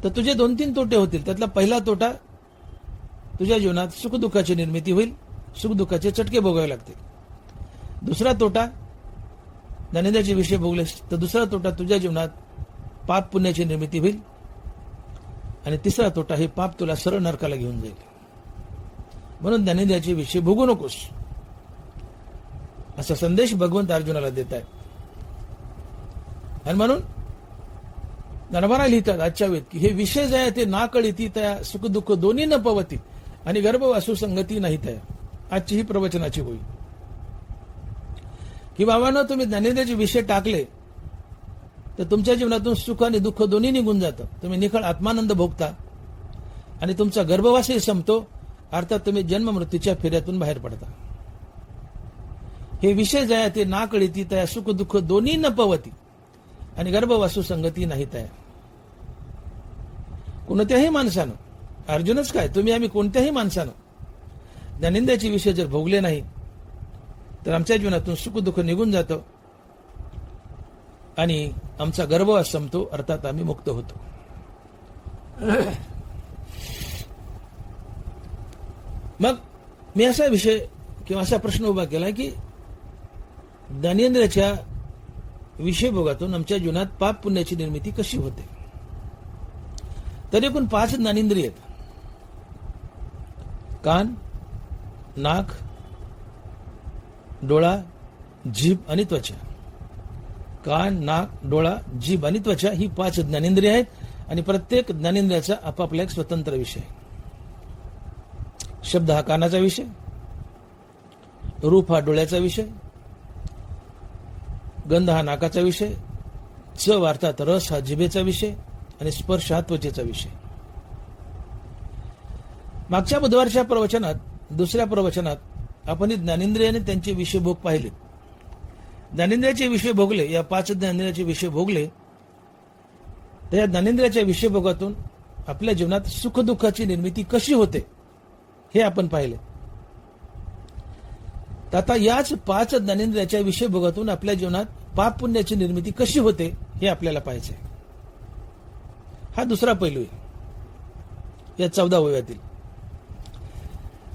तर तुझे 2-3 तोटे होतील. त्यातला पहिला तोटा, तुझ्या जीवनात सुखदुःखाची निर्मिती होईल, सुखदुःखाचे चटके भोगावे लागतील. दुसरा तोटा, ज्ञानेंद्रियाचे विषय भोगलेस तर दुसरा तोटा, तुझ्या जीवनात पाप पुण्याची निर्मिती होईल. आणि तिसरा तोटा, हे पाप तुला सरळ नरकाला घेऊन जाईल. म्हणून ज्ञानेंद्रियाचे विषय भोगू नकोस, असा संदेश भगवंत अर्जुनाला देत आहेत. आणि म्हणून नरमारा लिहितात आजच्या वेद की हे विषय जे आहे ते ना कळीती तया सुखदुःख दोन्ही न पवती आणि गर्भवासू संगती नाही तया. आजची ही प्रवचनाची होईल की बाबांनो, तुम्ही ज्ञानेंद्रियाचे विषय टाकले तर तुमच्या जीवनातून सुख आणि दुःख दोन्ही निघून जातं. तुम्ही निखळ आत्मानंद भोगता आणि तुमचा गर्भवासही संपतो. अर्थात तुम्ही जन्म मृत्यूच्या फेऱ्यातून बाहेर पडता. हे विषय जे आहे ते ना कळीती तया सुख दुःख दोन्ही न पवती आणि गर्भवासू संगती नाही तया. कोणत्याही माणसानं, अर्जुनच काय, तुम्ही आम्ही कोणत्याही माणसानं ज्ञानेंद्रियाचे विषय जर भोगले नाही तर आमच्या जीवनातून सुख दुःख निघून जातं आणि आमचा गर्भवास संपतो. अर्थात आम्ही मुक्त होतो. मग मी असा विषय किंवा असा प्रश्न उभा केला की ज्ञानेंद्रियाच्या विषय भोगातून आमच्या जीवनात पाप पुण्याची निर्मिती कशी होते. तर एकूण 5 ज्ञानेंद्रिय आहेत: कान, नाक, डोळा, जीभ आणि त्वचा. कान, नाक, डोळा, जीभ आणि त्वचा ही 5 ज्ञानेंद्रिय आहेत आणि प्रत्येक ज्ञानेंद्रियाचा आपापला एक स्वतंत्र विषय. शब्द हा कानाचा विषय, रूप हा डोळ्याचा विषय, गंध हा नाकाचा विषय, चव अर्थात रस हा जिभेचा विषय आणि स्पर्श हा त्वचेचा विषय. मागच्या बुधवारच्या प्रवचनात, दुसऱ्या प्रवचनात आपण ज्ञानेंद्रियाने त्यांचे विषय भोग पाहिले. ज्ञानेंद्रियाचे विषय भोगले, या 5 ज्ञानेंद्रियाचे विषय भोगले, तर या ज्ञानेंद्रियाच्या विषय भोगातून आपल्या जीवनात सुखदुःखाची निर्मिती कशी होते हे आपण पाहिले. तर आता याच 5 ज्ञानेंद्रियाच्या विषय भोगातून आपल्या जीवनात पाप पुण्याची निर्मिती कशी होते हे आपल्याला पाहायचे. हा दुसरा पैलू आहे या 14 वयातील.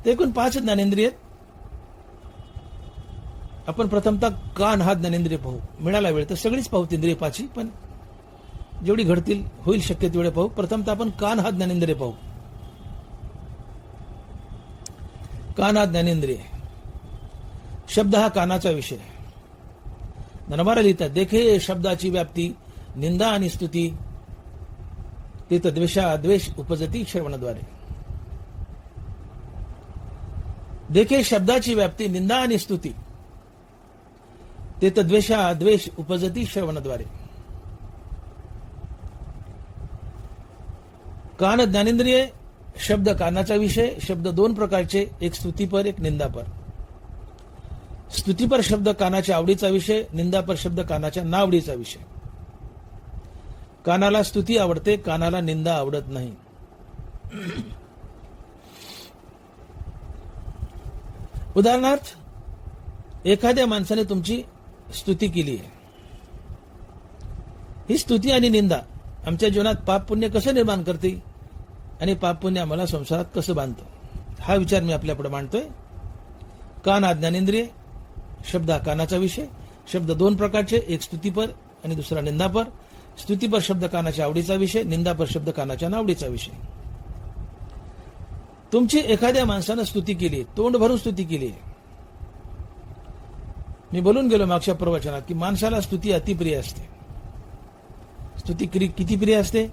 एकूण 5 ज्ञानेंद्रिय. आपण प्रथमतः कान हा ज्ञानेंद्रिय पाहू. मिळाला वेळ तर सगळीच पाहू इंद्रिय 5, पण जेवढी घडतील होईल शक्य तेवढे पाहू. प्रथमतः आपण कान हा ज्ञानेंद्रिय पाहू. कान हा ज्ञानेंद्रिय. शब्द हा कानाचा विषय. नरमारा लिहितात, देखे शब्दाची व्याप्ती निंदा आणि स्तुती ते द्वेषा द्वेष उपजती श्रवणाद्वारे. देखे शब्दाची व्याप्ती निंदा आणि स्तुती ते द्वेषा द्वेष उपजती श्रवणाद्वारे. कान ज्ञानेंद्रिय. शब्द कानाचा विषय. शब्द 2 प्रकारचे, एक स्तुतीपर, एक निंदापर. स्तुतीपर शब्द कानाच्या आवडीचा विषय, निंदापर शब्द कानाच्या नावडीचा विषय. कानाला स्तुती आवडते, कानाला निंदा आवडत नाही. उदाहरणार्थ, एखाद्या माणसाने तुमची स्तुती केली आहे. ही स्तुती आणि निंदा आमच्या जीवनात पाप पुण्य कसं निर्माण करते आणि पाप पुण्य आम्हाला संसारात कसं बांधतं, हा विचार मी आपल्यापुढे मांडतोय. कान हा ज्ञानेंद्रिय. शब्द हा कानाचा विषय. शब्द 2 प्रकारचे, एक स्तुतीपर आणि दुसरा निंदापर. स्तुतीपर शब्द कानाच्या आवडीचा विषय, निंदापर शब्द कानाच्या नावडीचा विषय. तुमची एखाद्या माणसानं स्तुती केली, तोंड भरून स्तुती केली. मी बोलून गेलो मागच्या प्रवचनात की माणसाला स्तुती अतिप्रिय असते. स्तुती किती प्रिय असते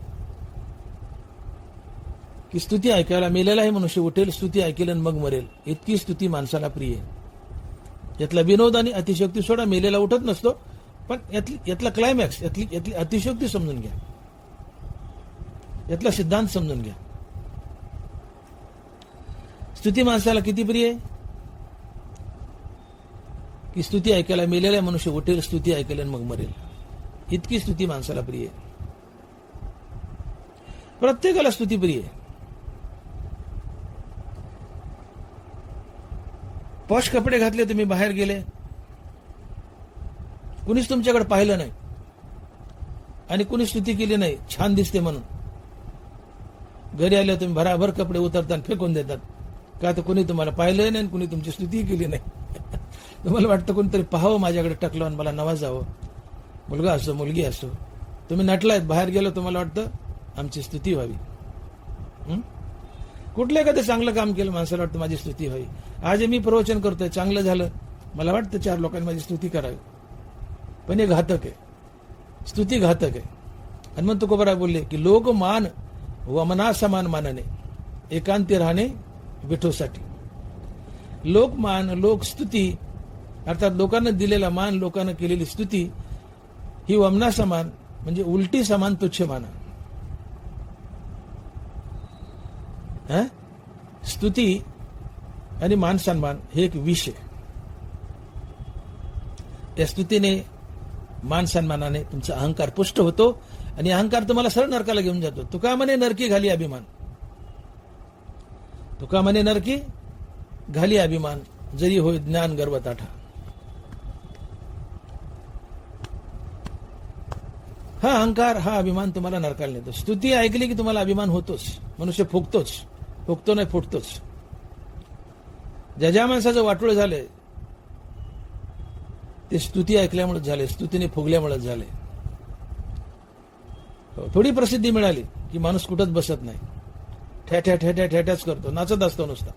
की स्तुती ऐकायला मेलेलाही मनुष्य उठेल, स्तुती ऐकेल आणि मग मरेल, इतकी स्तुती माणसाला प्रिय आहे. यातला विनोद आणि अतिशयोक्ती सोडा, मेलेला उठत नसतो, पण यातला क्लायमॅक्स, यातली अतिशयोक्ती समजून घ्या, यातला सिद्धांत समजून घ्या. स्तुती माणसाला किती प्रिय आहे. की स्तुती ऐकायला मेलेला मनुष्य उठेल, स्तुती ऐकायला मग मरेल. इतकी स्तुती माणसाला प्रिय आहे. प्रत्येकाला स्तुती प्रिय आहे. पॉश कपडे घातले, तुम्ही बाहेर गेले, कुणीच तुमच्याकडे पाहिलं नाही आणि कुणी स्तुती केली नाही छान दिसते म्हणून, घरी आले तुम्ही भराभर कपडे उतरतात फेकून देतात. का तर कुणी तुम्हाला पाहिलं नाही, कुणी तुमची स्तुती केली नाही. तुम्हाला वाटतं कोणतरी पाहावं माझ्याकडे टकलं आणि मला नवाजावं, मुलगा असो मुलगी असो. तुम्ही नटलायत, बाहेर गेलो, तुम्हाला वाटतं आमची स्तुती व्हावी. कुठलं एखादं चांगलं काम केलं, माणसाला वाटतं माझी स्तुती व्हावी. आज मी प्रवचन करतोय, चांगलं झालं, मला वाटतं 4 लोकांनी माझी स्तुती करावी. पण हे घातक आहे, स्तुती घातक आहे. आणि मग तुकोबरा बोलले की लोक मान वमना समान मानाने एकांती राहणे विठोसाठी. लोकमान, लोक स्तुती अर्थात लोकांना दिलेला मान, लोकांना केलेली स्तुती ही वमना समान म्हणजे उलटी समान तुच्छ माना. स्तुती आणि मान सन्मान हे एक विष आहे. त्या स्तुतीने मान सन्मानाने तुमचा अहंकार पुष्ट होतो आणि अहंकार तुम्हाला सरळ नरकाला घेऊन जातो. तुका म्हणे नरकी घाली अभिमान, तुका म्हणे नरकी घाली अभिमान, जरी होय ज्ञान गर्व ताठा. हा अहंकार, हा अभिमान तुम्हाला नरकाला नेतो. स्तुती ऐकली की तुम्हाला अभिमान होतोच, मनुष्य फुगतोच, फुगतो नाही फुटतोच. ज्या माणसाचं वाटोळ झालंय ते स्तुती ऐकल्यामुळेच झाले, स्तुतीने फुगल्यामुळेच झाले. थोडी प्रसिद्धी मिळाली की माणूस कुठंच बसत नाही, ठ्याठ्या ठ्याठ्या ठ्याठ्याच करतो, नाचत असतो नुसता.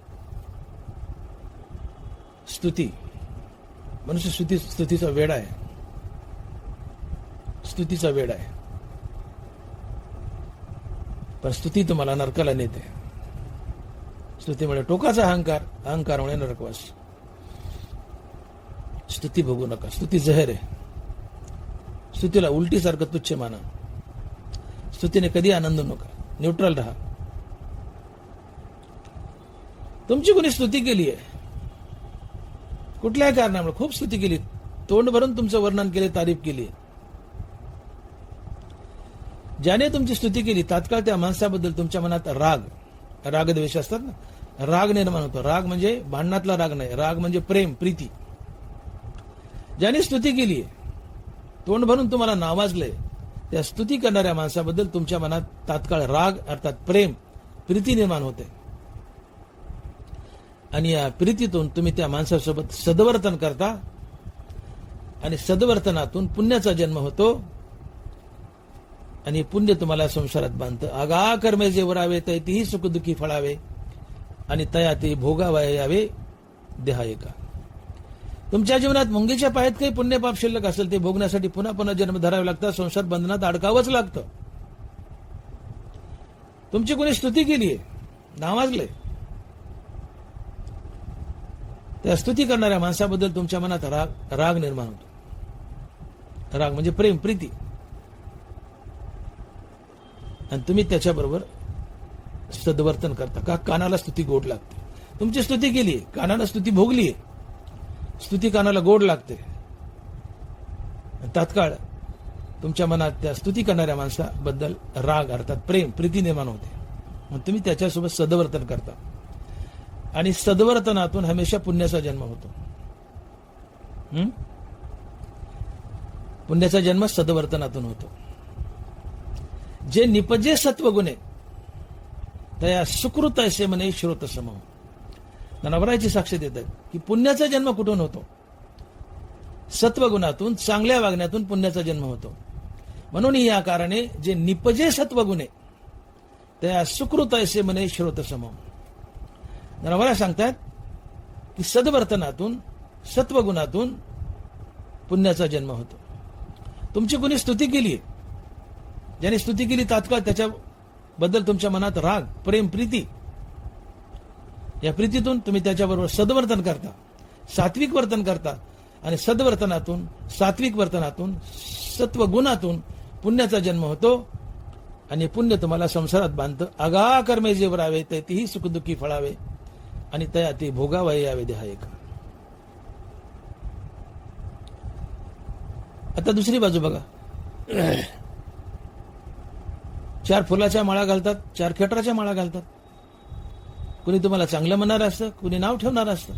स्तुती, मनुष्य स्तुतीचा वेडा आहे, स्तुतीचा वेडा आहे. पण स्तुती तुम्हाला नरकाला नेते. स्तुतीमुळे टोकाचा अहंकार, अहंकारामुळे नरकवास. स्तुती भोगू नका, स्तुती जहर आहे. स्तुतीला उलटीसारखं तुच्छ माना. स्तुतीने कधी आनंद नका, न्यूट्रल राहा. तुमची कोणी स्तुती केली आहे, कुठल्याही कारणामुळे खूप स्तुती केली, तोंड भरून तुमचं वर्णन केले, तारीफ केली, ज्याने तुमची स्तुती केली तात्काळ त्या माणसाबद्दल तुमच्या मनात रागद्वेष असतात ना, राग निर्माण होतो. राग म्हणजे भांडणातला राग नाही, राग म्हणजे प्रेम, प्रीती. ज्याने स्तुती केली, तोंड भरून तुम्हाला नावाजलंय, त्या स्तुती करणाऱ्या माणसाबद्दल तुमच्या मनात तात्काळ राग अर्थात प्रेम, प्रीती निर्माण होते. आणि या प्रीतीतून तुम्ही त्या माणसासोबत सद्वर्तन करता आणि सद्वर्तनातून पुण्याचा जन्म होतो. आणि पुण्य तुम्हाला संसारात बांधतं. आगा कर्मे जे वरावे तैतीही सुखदुःखी फळावे आणि तया ते भोगावया यावे देहा एका. तुमच्या जीवनात मुंगीच्या पायात काही पुण्यपाप शिल्लक असेल ते भोगण्यासाठी पुन्हा पुन्हा जन्म धरावे लागतात, संसार बंधनात अडकावंच लागतं. तुमची कोणी स्तुती केली आहे, नावाजले, त्या स्तुती करणाऱ्या माणसाबद्दल तुमच्या मनात राग निर्माण होतो. राग म्हणजे प्रेम, प्रीती. आणि तुम्ही त्याच्याबरोबर सद्वर्तन करता. का? कानाला स्तुती गोड लागते. तुमची स्तुती केली, कानाला स्तुती भोगली, स्तुती कानाला गोड लागते. तात्काळ तुमच्या मनात त्या स्तुती करणाऱ्या माणसाबद्दल राग अर्थात प्रेम, प्रीती निर्माण होते. मग तुम्ही त्याच्यासोबत सद्वर्तन करता आणि सद्वर्तनातून हमेशा पुण्याचा जन्म होतो. पुण्याचा जन्म सद्वर्तनातून होतो. जे निपजे सत्वगुणे तया सुकृत असे म्हणे श्रोत समूह. नवराची साक्ष देतात की पुण्याचा जन्म कुठून होतो? सत्वगुणातून, चांगल्या वागण्यातून पुण्याचा जन्म होतो. म्हणून या कारणे जे निपजे सत्वगुणे त्या सुकृत असे म्हणे श्रोत समूह. नवरा सांगतात की सद्वर्तनातून, सत्वगुणातून पुण्याचा जन्म होतो. तुमची कोणी स्तुती केली, ज्याने स्तुती केली तात्काळ त्याच्याबद्दल तुमच्या मनात राग, प्रेम, प्रीती. या प्रीतीतून तुम्ही त्याच्याबरोबर सद्वर्तन करता, सात्विक वर्तन करता आणि सद्वर्तनातून, सात्विक वर्तनातून, सत्वगुणातून पुण्याचा जन्म होतो. आणि पुण्य तुम्हाला संसारात बांधतं. आगा कर्मे जे वरावे तैतीही सुखदुःखी फळावे आणि तया ते भोगावया यावे देहा एका. आता दुसरी बाजू बघा. 4 फुलाच्या माळा घालतात, 4 खेटराच्या माळा घालतात. कुणी तुम्हाला चांगलं म्हणणार असतं, कुणी नाव ठेवणार असतं.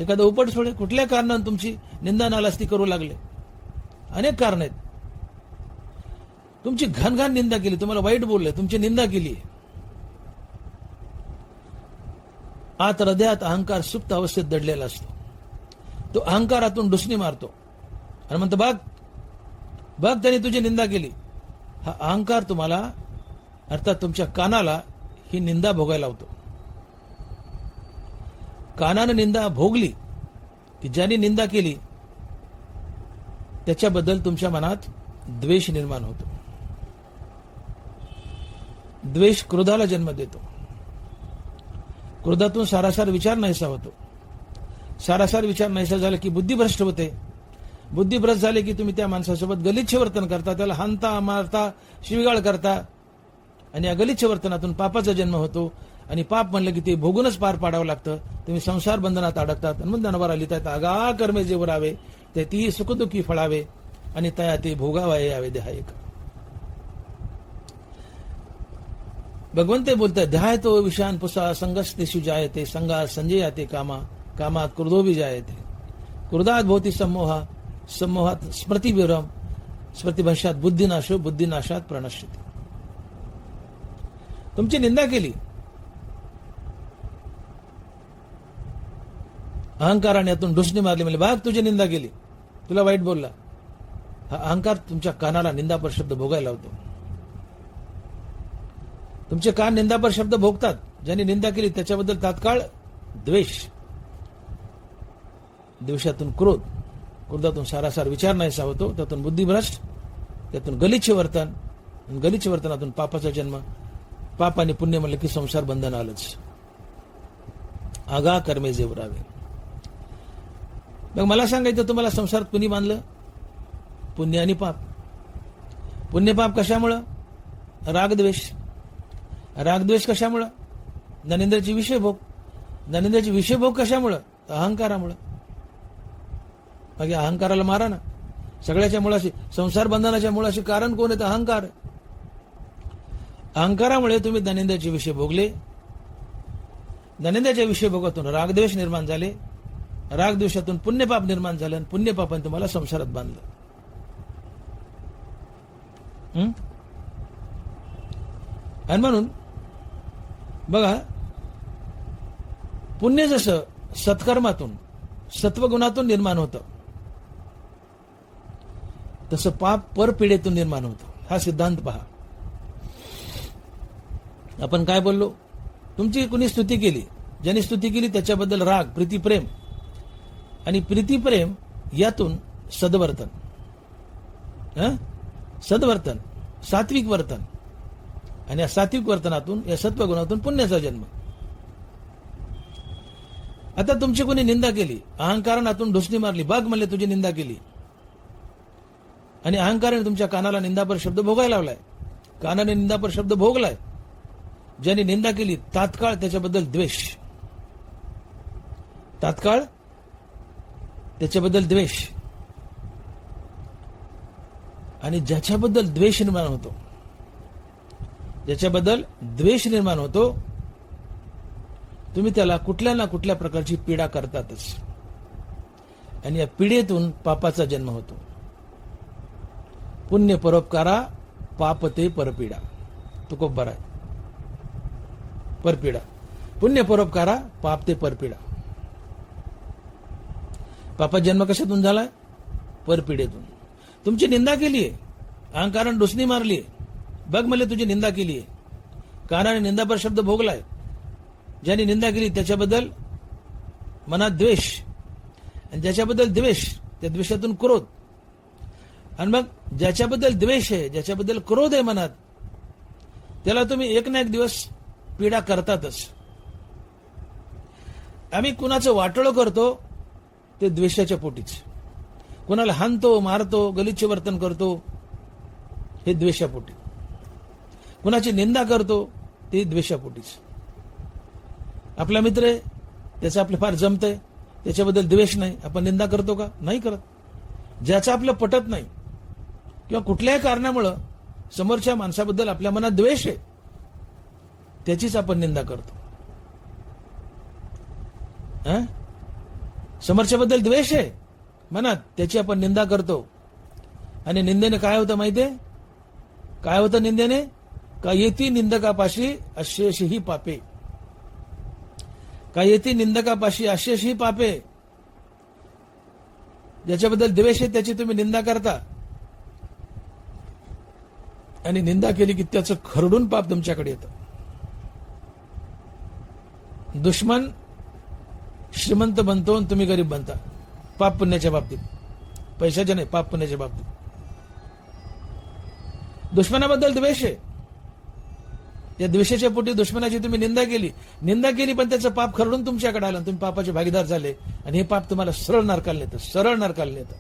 एखादं उपट सोडे कुठल्या कारणाने तुमची निंदा नालास्ती करू लागले. अनेक कारण आहेत. तुमची घाण निंदा केली, तुम्हाला वाईट बोलले, तुमची निंदा केली. आत हृदयात अहंकार सुप्त अवस्थेत दडलेला असतो. तो अहंकारातून डुसणी मारतो आणि म्हणतो बघ बघ त्याने तुझी निंदा केली. हा अहंकार तुम्हाला अर्थात तुमच्या कानाला ही निंदा भोगायला लावतो. कानानं निंदा भोगली की ज्याने निंदा केली त्याच्याबद्दल तुमच्या मनात द्वेष निर्माण होतो. द्वेष क्रोधाला जन्म देतो. क्रोधातून सारासार विचार नाहीसा होतो. सारासार विचार नाहीसा झाला की बुद्धिभ्रष्ट होते. बुद्धिभ्रष्ट झाले की तुम्ही त्या माणसासोबत गलिच्छ वर्तन करता, त्याला हाणता मारता शिवीगाळ करता आणि या गलिच्छ वर्तनातून पापाचा जन्म होतो. आणि पाप म्हणलं की ते भोगूनच पार पाडावं लागतं. तुम्ही संसार बंधनात अडकतात. आणि मग नवरा लिहितात आगा कर्मे जे वरावे ते ती सुखदुःखी फळावे आणि तया ते भोगावाये यावे देहा एक. भगवंत बोलतात ध्याय तो विषयान पुसा संगस्तेषु जायते संगा संजयाते कामा कामात क्रोधो भी जायते क्रोधात भवती सम्मोहा सम्मोहात स्मृतिविरम स्मृतिभंशात बुद्धिनाशो बुद्धिनाशात प्रणश्यते. तुमची निंदा केली, अहंकाराने यातून डुसणी मारली, म्हणजे बाग तुझी निंदा केली, तुला वाईट बोलला. हा अहंकार तुमच्या कानाला निंदापर शब्द भोगायला लावतो. तुमचे कान निंदापर शब्द भोगतात. ज्यांनी निंदा केली त्याच्याबद्दल तात्काळ द्वेष, द्वेषातून क्रोध, क्रोधातून सारासार विचार नाहीसा होतो. त्यातून बुद्धिभ्रष्ट, त्यातून गलिच्छ वर्तन, गलिच्छ वर्तनातून पापाचा जन्म. पाप आणि पुण्य म्हणलं की संसार बंधन आलंच. आगा कर्मे जे उरावे. मग मला सांगायचं तुम्हाला संसारात कुणी बांधलं? पुण्य आणि पाप. पुण्य पाप कशामुळं? रागद्वेष. रागद्वेष कशामुळं? ज्ञानेंद्रियाचे विषयभोग. ज्ञानेंद्रियाचे विषयभोग कशामुळं? अहंकारामुळं. मग अहंकाराला मारा ना. सगळ्याच्या मुळाशी, संसार बंधनाच्या मुळाशी कारण कोण आहे? अहंकार. अहंकारामुळे तुम्ही ज्ञानेंद्रियाचे विषय भोगले. ज्ञानेंद्रियाच्या विषय भोगातून रागद्वेष निर्माण झाले. रागद्वेषातून पुण्यपाप निर्माण झालं आणि पुण्यपापाने तुम्हाला संसारात बांधलं. आणि म्हणून बघा, पुण्य जसं सत्कर्मातून सत्वगुणातून निर्माण होतं तसं पाप परपिढेतून निर्माण होतं. हा सिद्धांत पहा. आपण काय बोललो? तुमची कुणी स्तुती केली, ज्यांनी स्तुती केली त्याच्याबद्दल राग, प्रीतिप्रेम, आणि प्रीतिप्रेम यातून सद्वर्तन, सद्वर्तन, सात्विक वर्तन, आणि या सात्विक वर्तनातून, या सत्वगुणातून पुण्याचा जन्म. आता तुमची कोणी निंदा केली, अहंकारातून ढोसणी मारली, बाग म्हणले तुझी निंदा केली, आणि अहंकाराने तुमच्या कानाला निंदापर शब्द भोगायला लावलाय. कानाने निंदापर शब्द भोगलाय. ज्यांनी निंदा केली तात्काळ त्याच्याबद्दल द्वेष, तात्काळ त्याच्याबद्दल द्वेष. आणि ज्याच्याबद्दल द्वेष निर्माण होतो, ज्याच्याबद्दल द्वेष निर्माण होतो, तुम्ही त्याला कुठल्या ना कुठल्या प्रकारची पीडा करतातच. आणि या पीडेतून पापाचा जन्म होतो. पुण्य परोपकारा पाप ते परपीडा. तुकोबर आहे. परपीडा. पुण्य परोपकारा पाप ते परपीडा. पापा जन्म कशातून झालाय? परपीडेतून. तुमची निंदा केलीये, अहंकाराने डुसणी मारलीये, बघ मला तुझी निंदा केलीये, कानाने निंदापर शब्द भोगलाय. ज्यांनी निंदा केली त्याच्याबद्दल मनात द्वेष, आणि ज्याच्याबद्दल द्वेष, त्या द्वेषातून क्रोध. आणि मग ज्याच्याबद्दल द्वेष आहे, ज्याच्याबद्दल क्रोध आहे मनात, त्याला तुम्ही एक ना एक दिवस पीडा करतातच. आम्ही कुणाचं वाटोळं करतो ते द्वेषाच्या पोटीच. कुणाला हाणतो, मारतो, गलिच्छ वर्तन करतो, हे द्वेषापोटी. कुणाची निंदा करतो ते द्वेषापोटीच. आपला मित्र आहे, त्याचं आपलं फार जमतंय, त्याच्याबद्दल द्वेष नाही, आपण निंदा करतो का? नाही करत. ज्याचं आपलं पटत नाही किंवा कुठल्याही कारणामुळं समोरच्या माणसाबद्दल आपल्या मनात द्वेष आहे, त्याचीच आपण निंदा करतो. समोरच्याबद्दल द्वेष आहे मनात, त्याची आपण निंदा करतो. आणि निंदेने काय होतं माहितीये? काय होतं निंदेने? का येती निंदकापाशी अशेषही पापे. का येती निंदकापाशी अशेषही पापे. ज्याच्याबद्दल द्वेष आहे त्याची तुम्ही निंदा करता, आणि निंदा केली की त्याचं खरडून पाप तुमच्याकडे येतं. दुश्मन श्रीमंत बनतो आणि तुम्ही गरीब बनता, पाप पुण्याच्या बाबतीत, पैशाच्या नाही, पाप पुण्याच्या बाबतीत. दुश्मनाबद्दल द्वेष आहे, या द्वेषाच्या पोटी दुश्मनाची तुम्ही निंदा केली पण त्याचं पाप खरडून तुमच्याकडे आलं, तुम्ही पापाचे भागीदार झाले, आणि हे पाप तुम्हाला सरळ नरकाला नेतं, सरळ नरकाला नेतं.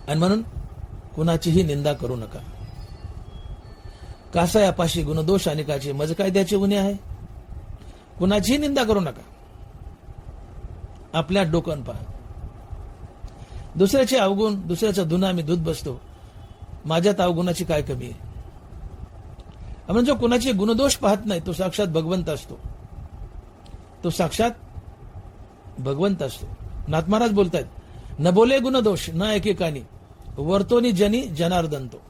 आणि म्हणून कुणाचीही निंदा करू नका. कासायापाशी गुणदोष अनेकाचे, मज काय त्याचे उणे आहे. कुणाचीही निंदा करू नका. आपल्या डोकं पहा. दुसऱ्याचे अवगुण, दुसऱ्याचा धुना मी धुत बसतो, माझ्यात अवगुणाची काय कमी आहे. म्हणजे जो कुणाचे गुणदोष पाहत नाही तो साक्षात भगवंत असतो, तो साक्षात भगवंत असतो. नाथ महाराज बोलतायत, न बोले गुणदोष न एकेकानी, वर्तोनी जनी जनार्दन तो.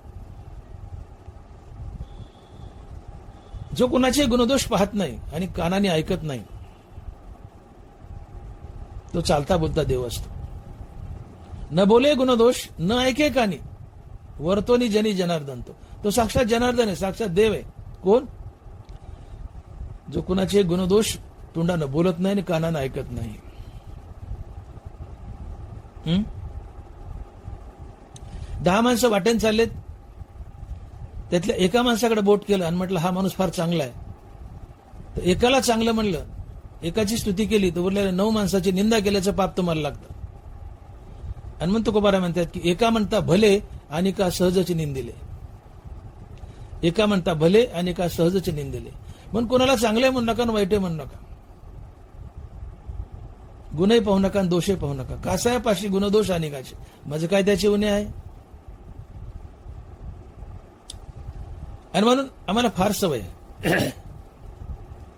जो कुणाचे गुणदोष पाहत नाही आणि कानाने ऐकत नाही तो चालता बोलता देव असतो. न बोले गुणदोष न ऐके कानी, वर्तोनी जनी जनार्दन तो. तो साक्षात जनार्दन आहे, साक्षात देव आहे. कोण? जो कुणाचे गुणदोष तोंडानं बोलत नाही आणि कानानं ऐकत नाही. 10 माणसं वाटेन चाललेत, त्यातल्या एका माणसाकडे बोट केलं आणि म्हटलं हा माणूस फार चांगला आहे. तर एकाला चांगलं म्हणलं, एकाची स्तुती केली, तर उरलेल्या 9 माणसाची निंदा केल्याचं पाप तुम्हाला लागतं. आणि म्हणतो तुकोबाराय म्हणतात की एका म्हणता भले आणि का सहजचे निंदिले. एका म्हणता भले आणि का सहजचे निंदिले. म्हणून कोणाला चांगले म्हणू नका आणि वाईटे म्हणू नका. गुन्हे पाहू नका आणि दोषे पाहू नका. कासायापाशी गुणदोष अनेकाचे, म्हणजे काय त्याचे उणे आहे. आणि म्हणून आम्हाला फार सवय आहे.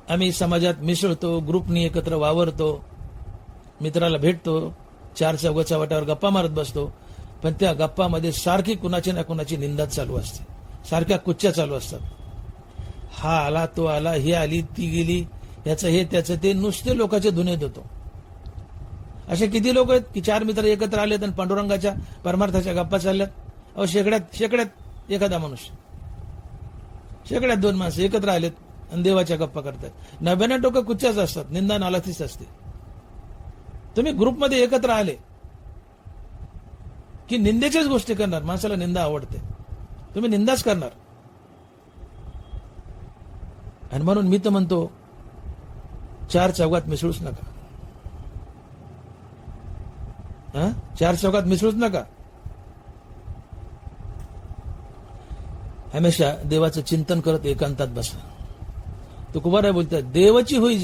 आम्ही समाजात मिसळतो, ग्रुपनी एकत्र वावरतो, मित्राला भेटतो, 4 चौघाच्या वाट्यावर गप्पा मारत बसतो, पण त्या गप्पामध्ये सारखी कुणाची ना कुणाची निंदा चालू असते, सारख्या कुच्च्या चालू असतात. हा आला, तो आला, ही आली, ती गेली, याचं हे त्याचं ते, नुसते लोकांचे धुणे देतो. असे किती लोक आहेत की 4 मित्र एकत्र आलेत आणि पांडुरंगाच्या परमार्थाच्या गप्पा चालल्यात. अहो शेकड्यात एखादा माणूस, शेकड्यात 2 माणसं एकत्र आलेत आणि देवाच्या गप्पा करतात. 99% कुच्च्याच असतात, निंदा नालाखीच असते. तुम्ही ग्रुपमध्ये एकत्र आले की निंदेच्याच गोष्टी करणार. माणसाला निंदा आवडते, तुम्ही निंदाच करणार. आणि म्हणून मी तर म्हणतो 4 चौघात मिसळूच नका. 4 चौघात मिसळूच नका. हमेशा देवाचं चिंतन करत एकांतात बसा. तुकोबाराय बोलतात, देवाची होई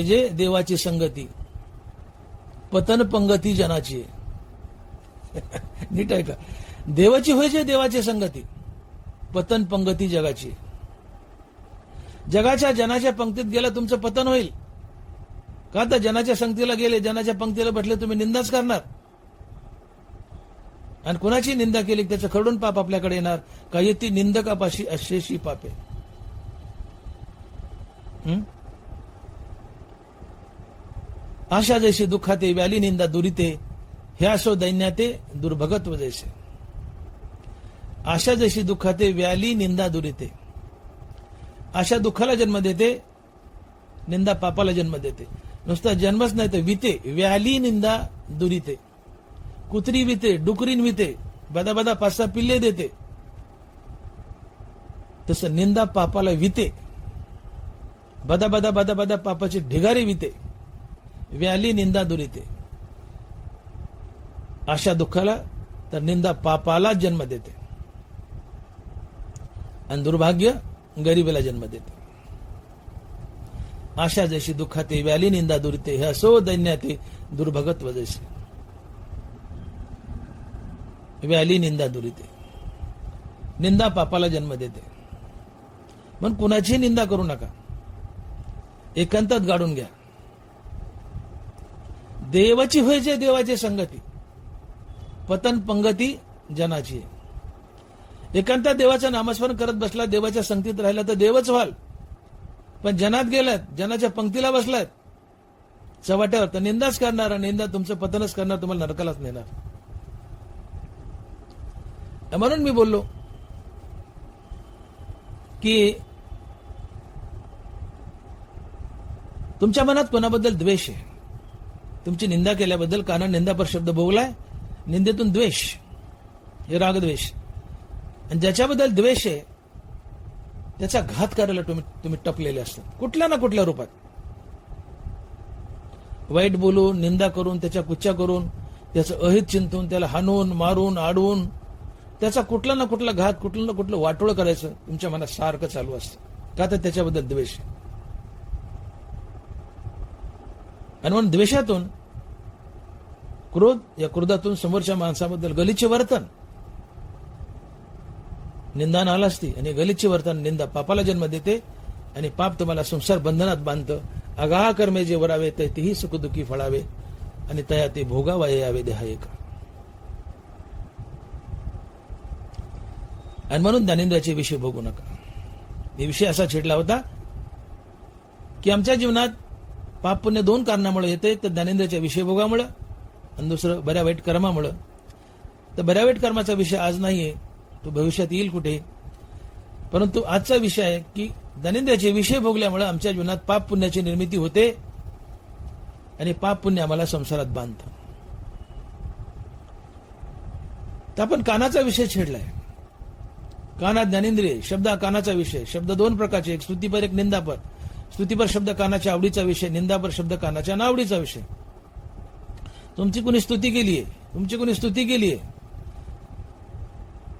जे देवाची संगती, पतन पंगती जनाची. नीट आहे का? देवाची होई जे देवाची संगती, पतन पंगती जगाची. जगाच्या जनाच्या पंक्तीत गेला तुमचं पतन होईल. का तर जनाच्या संगतीला गेले, जनाच्या पंक्तीला बसले, तुम्ही निंदाच करणार. आणि कुणाची निंदा केली त्याचं खरडून पाप आपल्याकडे येणार. का येती निंदकापाशी अशेषी पापे. आशा जैसे दुःखाते व्याली निंदा दुरिते, हे असो दैन्याते दुर्भगत्व जैसे. आशा जैसी दुःखाते व्याली निंदा दुरिते. आशा दुःखाला जन्म देते, निंदा पापाला जन्म देते. नुसता जन्मच नाही तर विते. व्याली निंदा दुरिते. कुत्री विते, डुकरीन विते, बदा बदा 5-6 पिल्ले देते. तसं निंदा पापाला विते. बदा बदा बदा बदा पापाचे ढिगारे विते. व्याली निंदा दुरिते. आशा दुःखाला तर निंदा पापाला जन्म देते. आणि दुर्भाग्य गरिबीला जन्म देते. आशा जशी दुःखाते व्याली निंदा दुरिते हे असो दैन्याते दुर्भगत्व जैसे. व्याली निंदा दुरिते. निंदा पापाला जन्म देते. म्हणून कुणाची निंदा करू नका. एकांतात गाडून घ्या. देवाची व्हायचे देवाची संगती, पतन पंगती जनाची. एकांतात देवाचं नामस्मरण करत बसला, देवाच्या संगतीत राहिला तर देवच व्हाल. पण जनात गेलात, जनाच्या पंक्तीला बसलात, चव्हाट्यावर तर निंदाच करणार. निंदा तुमचं पतनच करणार, तुम्हाला नरकालाच नेणार. म्हणून मी बोललो की तुमच्या मनात कोणाबद्दल द्वेष आहे, तुमची निंदा केल्याबद्दल काना निंदापर शब्द भोगलाय, निंदेतून द्वेष, हे रागद्वेष. आणि ज्याच्याबद्दल द्वेष आहे त्याचा घात करायला तुम्ही टपलेले असतात, कुठल्या ना कुठल्या रूपात. वाईट बोलून, निंदा करून, त्याच्या कुच्च्या करून, त्याचं अहित चिंतून, त्याला हाणून मारून आडवून, त्याचा कुठला ना कुठला घात, कुठलं ना कुठलं वाटोळ करायचं तुमच्या मनात सारखं चालू असतं. का तर त्याच्याबद्दल द्वेष. आणि म्हणून द्वेषातून क्रोध, या क्रोधातून समोरच्या माणसाबद्दल गलिच्छ वर्तन, निंदा नालास्ती आणि गलिच्छ वर्तन, निंदा पापाला जन्म देते. आणि पाप तुम्हाला संसार बंधनात बांधतं. अगाह कर्मे जे वरावे ते तेही सुखदुःखी फळावे, आणि तया ते भोगावाये यावे देहा एक. आणि म्हणून ज्ञानेंद्रियाचे विषय भोगू नका. हे विषय असा छेडला होता की आमच्या जीवनात पाप पुण्य दोन कारणामुळे येते. तर ज्ञानेंद्रियाच्या विषय भोगामुळे आणि दुसरं बऱ्या वाईट कर्मामुळे. तर बऱ्या वाईट कर्माचा विषय आज नाहीये, तो भविष्यात येईल कुठे. परंतु आजचा विषय आहे की ज्ञानेंद्रियाचे विषय भोगल्यामुळे आमच्या जीवनात पाप पुण्याची निर्मिती होते आणि पाप पुण्य आम्हाला संसारात बांधतं. तर आपण कानाचा विषय छेडलाय. काना ज्ञानेंद्रिय, शब्द कानाचा विषय. शब्द दोन प्रकारचे, एक स्तुतीपर, एक निंदापर. स्तुतीपर शब्द कानाच्या आवडीचा विषय, निंदापर शब्द कानाच्या नावडीचा विषय. तुमची कोणी स्तुती केलीये, तुमची कोणी स्तुती केलीये,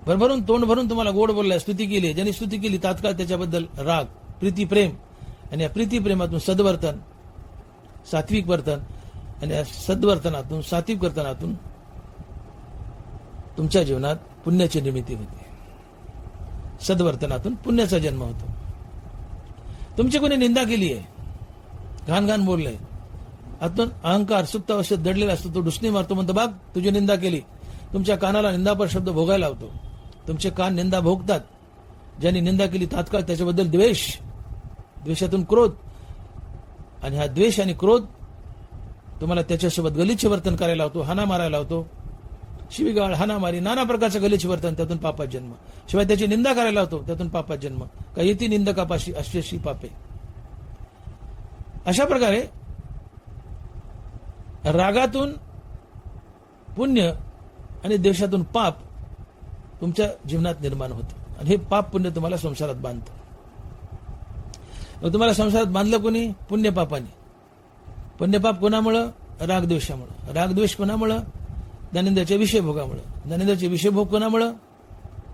भरभरून तोंड भरून तुम्हाला गोड बोललाय, स्तुती केली. ज्यांनी स्तुती केली तात्काळ त्याच्याबद्दल राग, प्रीती, प्रेम. आणि या प्रीती प्रेमातून सद्वर्तन, सात्विक वर्तन, आणि या सद्वर्तनातून, सात्विक वर्तनातून तुमच्या जीवनात पुण्याची निर्मिती होते. सद्वर्तनातून पुण्याचा जन्म होतो. तुमची कोणी निंदा केली आहे, घाण घाण बोललंय, आतून अहंकार सुप्त अवस्थेत दडलेला असतो, तो डुसणी मारतो, म्हणतो बाग तुझी निंदा केली. तुमच्या कानाला निंदापर शब्द भोगायला लावतो. तुमचे कान निंदा भोगतात. ज्यांनी निंदा केली तात्काळ त्याच्याबद्दल द्वेष, द्वेषातून क्रोध. आणि हा द्वेष आणि क्रोध तुम्हाला त्याच्यासोबत गलिच्छ वर्तन करायला लावतो, हाना मारायला लावतो. शिवीगाळ, हानामारी, नाना प्रकारचं गलिच्छ वर्तन, त्यातून पापात जन्म. शिवाय त्याची निंदा करायला लावतो, त्यातून पापात जन्म. का येती निंदकापाशी अश्लेषी पापे. अशा प्रकारे रागातून पुण्य आणि द्वेषातून पाप तुमच्या जीवनात निर्माण होतं. आणि हे पाप पुण्य तुम्हाला संसारात बांधतं. मग तुम्हाला संसारात बांधलं कोणी? पुण्य पापाने. पुण्यपाप कोणामुळं? रागद्वेषामुळं. रागद्वेष कोणामुळं? ज्ञानेंद्रियाच्या विषय भोगामुळं. ज्ञानेंद्रियाचे विषय भोग कोणामुळं?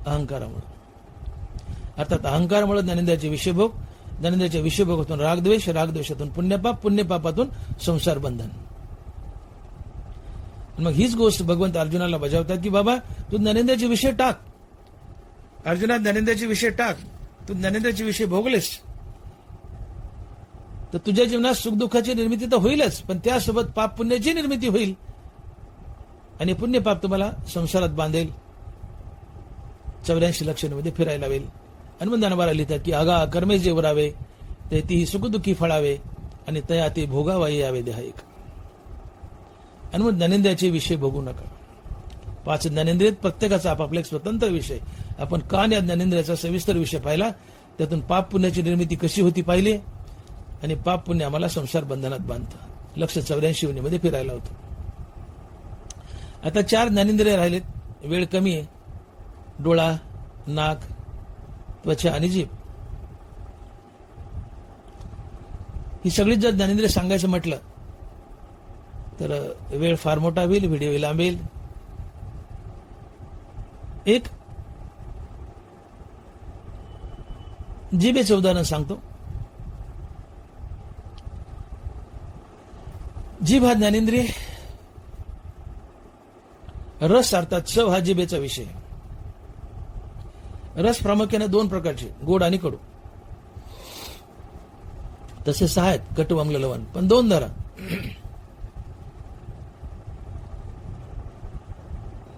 अहंकारामुळं. अर्थात अहंकारामुळे ज्ञानेंद्रियाचे विषय भोग, ज्ञानेंद्रियाच्या विषय भोगातून रागद्वेष, रागद्वेषातून पुण्यपाप, पुण्यपापातून संसार बंधन. मग हीच गोष्ट भगवंत अर्जुनाला बजावतात की बाबा तू ज्ञानेंद्रियाचे विषय टाक. अर्जुना, ज्ञानेंद्रियाचे विषय टाक. तू ज्ञानेंद्रियाचे विषय भोगलेस तर तुझ्या जीवनात सुखदुःखाची निर्मिती तर होईलच, पण त्यासोबत पाप पुण्याची निर्मिती होईल. आणि पुण्य पाप तुम्हाला संसारात बांधेल, 84 लक्षणमध्ये फिरायला लावेल. हनुमंतानं लिहितात की आगा कर्मे जे वरावे ते ती सुखदुःखी फळावे, आणि तया ते भोगावाये यावे देहा एक. आणि मग ज्ञानेंद्रियाचे विषय बघू नका. 5 ज्ञानेंद्रियात प्रत्येकाचा आपापला एक स्वतंत्र विषय. आपण कान या ज्ञानेंद्रियाचा सविस्तर विषय पाहिला, त्यातून पाप पुण्याची निर्मिती कशी होती पाहिली, आणि पाप पुण्य आम्हाला संसार बंधनात बांधतं. लक्ष 84 योनीमध्ये फिरायला होतं. आता 4 ज्ञानेंद्रिय राहिलेत. वेळ कमी आहे. डोळा, नाक, त्वचा आणि जीभ. ही सगळीच जर ज्ञानेंद्रिय सांगायचं म्हटलं तर वेळ फार मोठा होईल, व्हिडिओ लांबेल. एक जिभेचं उदाहरण सांगतो. जीभ हा ज्ञानेंद्रिय, रस अर्थात चव हा जिभेचा विषय. रस प्रामुख्याने दोन प्रकारचे, गोड आणि कडू. तसे 6 आहेत, कटू आम्ल लवण, पण 2 धरा.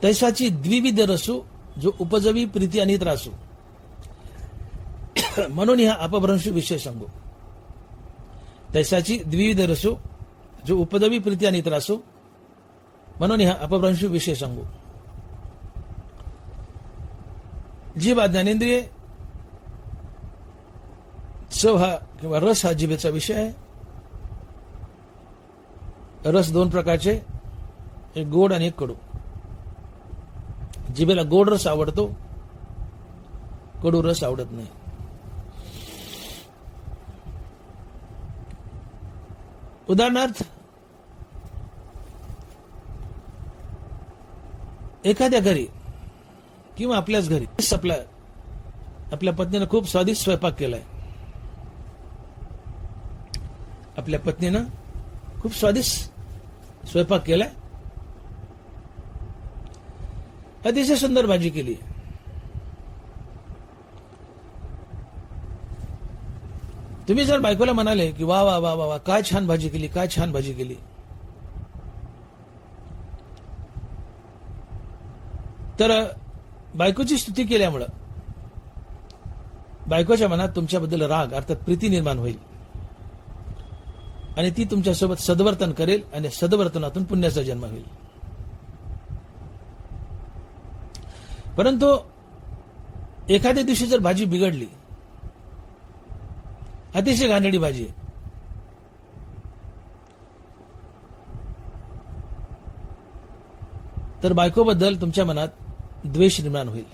तैसाची द्विविध रसू, जो उपजवी प्रीती आणि त्रासू, म्हणून ह्या अपभ्रंशू विषय सांगू. तैसाची द्विविध रसू, जो उपजवी प्रीती आणि त्रासू, म्हणून ह्या अपभ्रंशू विषय सांगू. जीभ हा ज्ञानेंद्रिय, चव हा किंवा रस हा जिभेचा विषय आहे. रस 2 प्रकारचे, एक गोड आणि एक कडू. जिभेला गोड रस आवडतो, कडू रस आवडत नाही. उदाहरणार्थ, एखाद्या घरी किंवा आपल्याच घरी आपल्या पत्नीनं खूप स्वादिष्ट स्वयंपाक केलाय. आपल्या पत्नीनं खूप स्वादिष्ट स्वयंपाक केलाय, अतिशय सुंदर भाजी केली. तुम्ही जर बायकोला म्हणाले की वा वा वा वा वा, काय छान भाजी केली, काय छान भाजी केली, तर बायकोची स्तुती केल्यामुळं बायकोच्या मनात तुमच्याबद्दल राग अर्थात प्रीती निर्माण होईल आणि ती तुमच्यासोबत सद्वर्तन करेल आणि सद्वर्तनातून पुण्याचा जन्म होईल. परंतु एखाद्या दिवशी जर भाजी बिघडली, अतिशय घाणेरडी भाजी, तर बायकोबद्दल तुमच्या मनात द्वेष निर्माण होईल.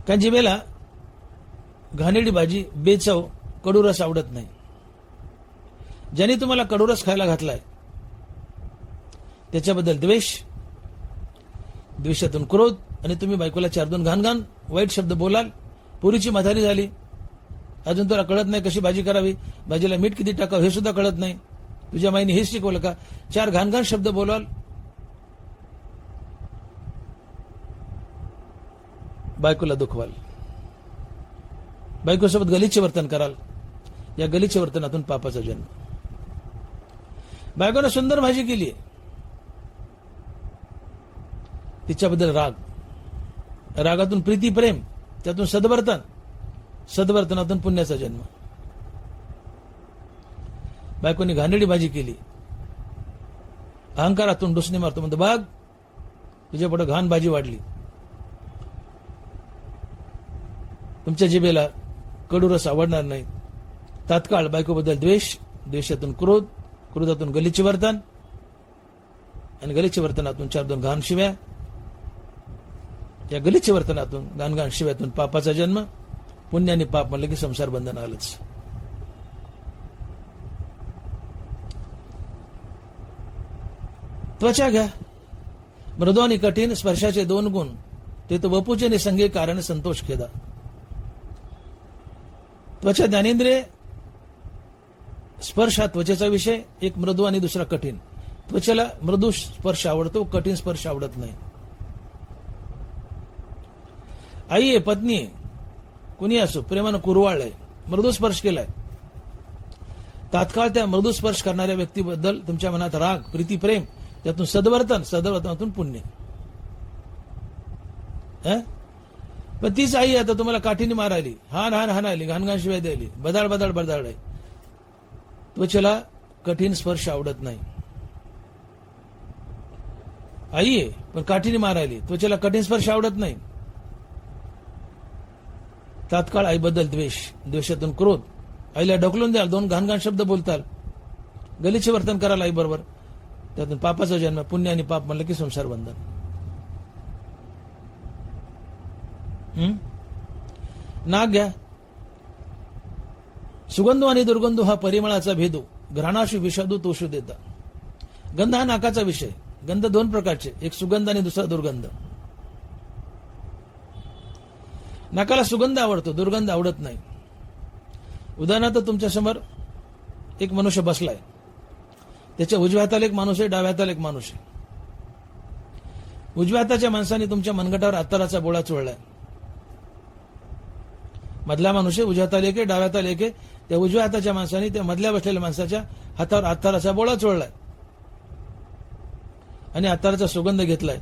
कारण जिभेला घाणेरडी भाजी, बेचव, कडूरस आवडत नाही. ज्याने तुम्हाला कडूरस खायला घातलाय त्याच्याबद्दल द्वेष, द्वेषातून क्रोध, आणि तुम्ही बायकोला 4-2 घाण वाईट शब्द बोलाल. पुरीची म्हातारी झाली, अजून तुला कळत नाही कशी भाजी करावी, भाजीला मीठ किती टाकावं हे सुद्धा कळत नाही, तुझ्या माईने हेच शिकवलं का, 4 घाण शब्द बोलाल. बायकोला दुखवाल, बायकोसोबत गलिच्छ वर्तन कराल. या गलिच्छ वर्तनातून पापाचा जन्म. बायकोनं सुंदर भाजी केली, तिच्याबद्दल राग, रागातून प्रीती प्रेम, त्यातून सद्वर्तन, सद्वर्तनातून पुण्याचा जन्म. बायकोने घाणेरडी भाजी केली, अहंकारातून डुसणे मारतो, म्हणतो बाग तुझ्या पुढे घाण भाजी वाढली. तुमच्या जिभेला कडूरस आवडणार नाही. तात्काळ बायकोबद्दल द्वेष, द्वेषातून क्रोध, क्रोधातून गलिच्छ वर्तन, आणि गलिच्छ वर्तनातून 4-2 घाण शिव्या. या गलिच्छ वर्तनातून, घाण शिव्यातून पापाचा जन्म. पुण्य आणि पाप म्हणलं की संसार बंधन आलंच. त्वचा घ्या, मृदू आणि कठीण, स्पर्शाचे 2 गुण, ते तो वपूचे निसंगे कारण संतोष खेदा. त्वचा ज्ञानेंद्रिय, स्पर्श हा त्वचेचा विषय, एक मृदू आणि दुसरा कठीण. त्वचेला मृदू स्पर्श आवडतो, कठीण स्पर्श आवडत नाही. आई आहे, पत्नी आहे, कुणी असो, प्रेमानं कुरवाळलंय, मृदू स्पर्श केलाय, तात्काळ त्या मृदू स्पर्श करणाऱ्या व्यक्तीबद्दल तुमच्या मनात राग, प्रीती प्रेम, त्यातून सद्वर्तन, सद्वर्तनातून पुण्य. पण तीच आई आता तुम्हाला काठीने मारायली, हाणायली, घाण शिवाय द्यायली, बदाड. त्वचेला कठीण स्पर्श आवडत नाही. आई आहे पण काठीने मारायली, त्वचेला कठीण स्पर्श आवडत नाही. तात्काळ आईबद्दल द्वेष, द्वेषातून क्रोध, आईला ढकलून द्याल, 2 घाण शब्द बोलताल, गलिच्छ वर्तन कराल आई बरोबर, त्यातून पापाचा जन्म. पुण्य आणि पाप म्हणलं की संसार बंधन. नाक घ्या, सुगंधो आणि दुर्गंधो हा परिमळाचा भेदो, घ्राणाशु विषादू तोषू देता. गंध हा नाकाचा विषय. गंध 2 प्रकारचे, एक सुगंध आणि दुसरा दुर्गंध. नाकाला सुगंध आवडतो, दुर्गंध आवडत नाही. उदाहरणार्थ तुमच्या समोर एक मनुष्य बसलाय, त्याच्या उजव्या हाताला एक माणूस आहे, डाव्या हाताला एक माणूस आहे. उजव्या हाताच्या माणसाने तुमच्या मनगटावर अत्तराचा बोळा चोळलाय. मधला माणूस आहे, उजव्या हाताला एक आहे, डाव्या हाताला एक आहे. त्या उजव्या हाताच्या माणसाने त्या मधल्या बसलेल्या माणसाच्या हातावर अत्तराचा बोळा चोळलाय आणि अत्तराचा सुगंध घेतलाय.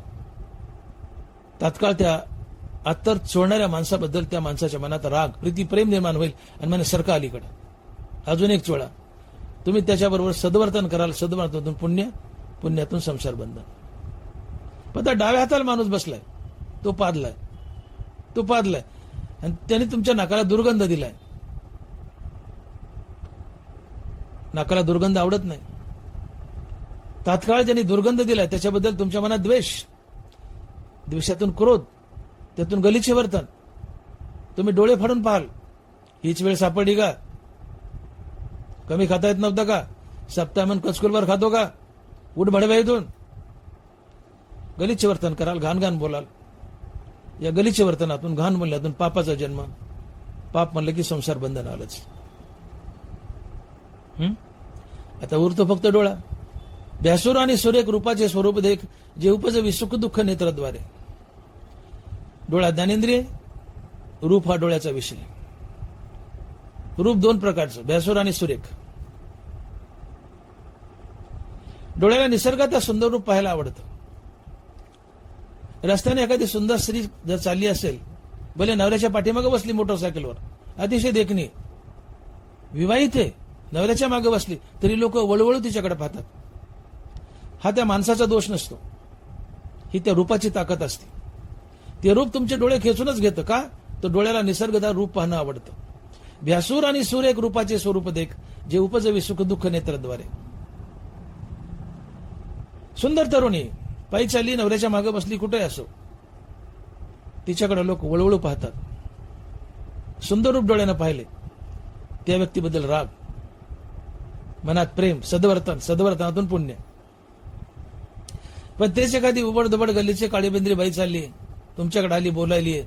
तात्काळ त्या अत्तर चोळणाऱ्या माणसाबद्दल त्या माणसाच्या मनात राग, प्रीती, प्रेम निर्माण होईल आणि म्हणे सरका अलीकडे, अजून एक चोळा. तुम्ही त्याच्याबरोबर सद्वर्तन कराल, सद्वर्तनातून पुण्य, पुण्यातून संसार बंधन. पण त्या डाव्या हाताला माणूस बसलाय, तो पादलाय आणि त्याने तुमच्या नाकाला दुर्गंध दिलाय. नाकाला दुर्गंध आवडत नाही. तात्काळ ज्यांनी दुर्गंध दिलाय त्याच्याबद्दल तुमच्या मनात द्वेष, द्वेषातून क्रोध, त्यातून गलिच्छ वर्तन. तुम्ही डोळे फाडून पाहाल, हीच वेळ सापडली का? कमी खाता येत नव्हतं का? सप्ताहमन कचकुलभर खातो का? उठ भडव्या इथून. गलिच्छ वर्तन कराल, घाण घाण बोलाल. या गलिच्छ वर्तनातून, घाण बोलण्यातून पापाचा जन्म. पाप म्हणलं की संसार बंधन आलंच. आता उरतो फक्त डोळा. भ्यासूर आणि सुरेख रूपाचे स्वरूप देख, जे उपजवी सुख दुःख नेत्रद्वारे. डोळा ज्ञानेंद्रिय, रूप हा डोळ्याचा विषय. रूप दोन प्रकारचं, भ्यासूर आणि सुरेख. डोळ्याला निसर्गात सुंदर रूप पाहायला आवडतं. रस्त्याने एखादी सुंदर स्त्री जर चालली असेल, भले नवऱ्याच्या पाठीमागे बसली मोटरसायकलवर, अतिशय देखणी, विवाहित आहे, नवऱ्याच्या मागे बसली तरी लोक वळवळू तिच्याकडे पाहतात. हा त्या माणसाचा दोष नसतो, ही त्या रूपाची ताकद असते. ते रूप तुमचे डोळे खेचूनच घेतं. का? तर डोळ्याला निसर्गदार रूप पाहणं आवडतं. भ्यासूर आणि सुरेख रूपाचे स्वरूप देख, जे उपजवी सुख दुःख नेत्रद्वारे. सुंदर तरुणी पायी चालली, नवऱ्याच्या मागे बसली, कुठे असो, तिच्याकडे लोक वळवळू पाहतात. सुंदर रूप डोळ्यानं पाहिले, त्या व्यक्तीबद्दल राग, मनात प्रेम, सद्वर्तन, सद्वर्तनातून पुण्य. पण तेच एखादी उबडदबड गल्लीचे काळीबेंद्री बाई चालली, तुमच्याकडे आली, बोलायली,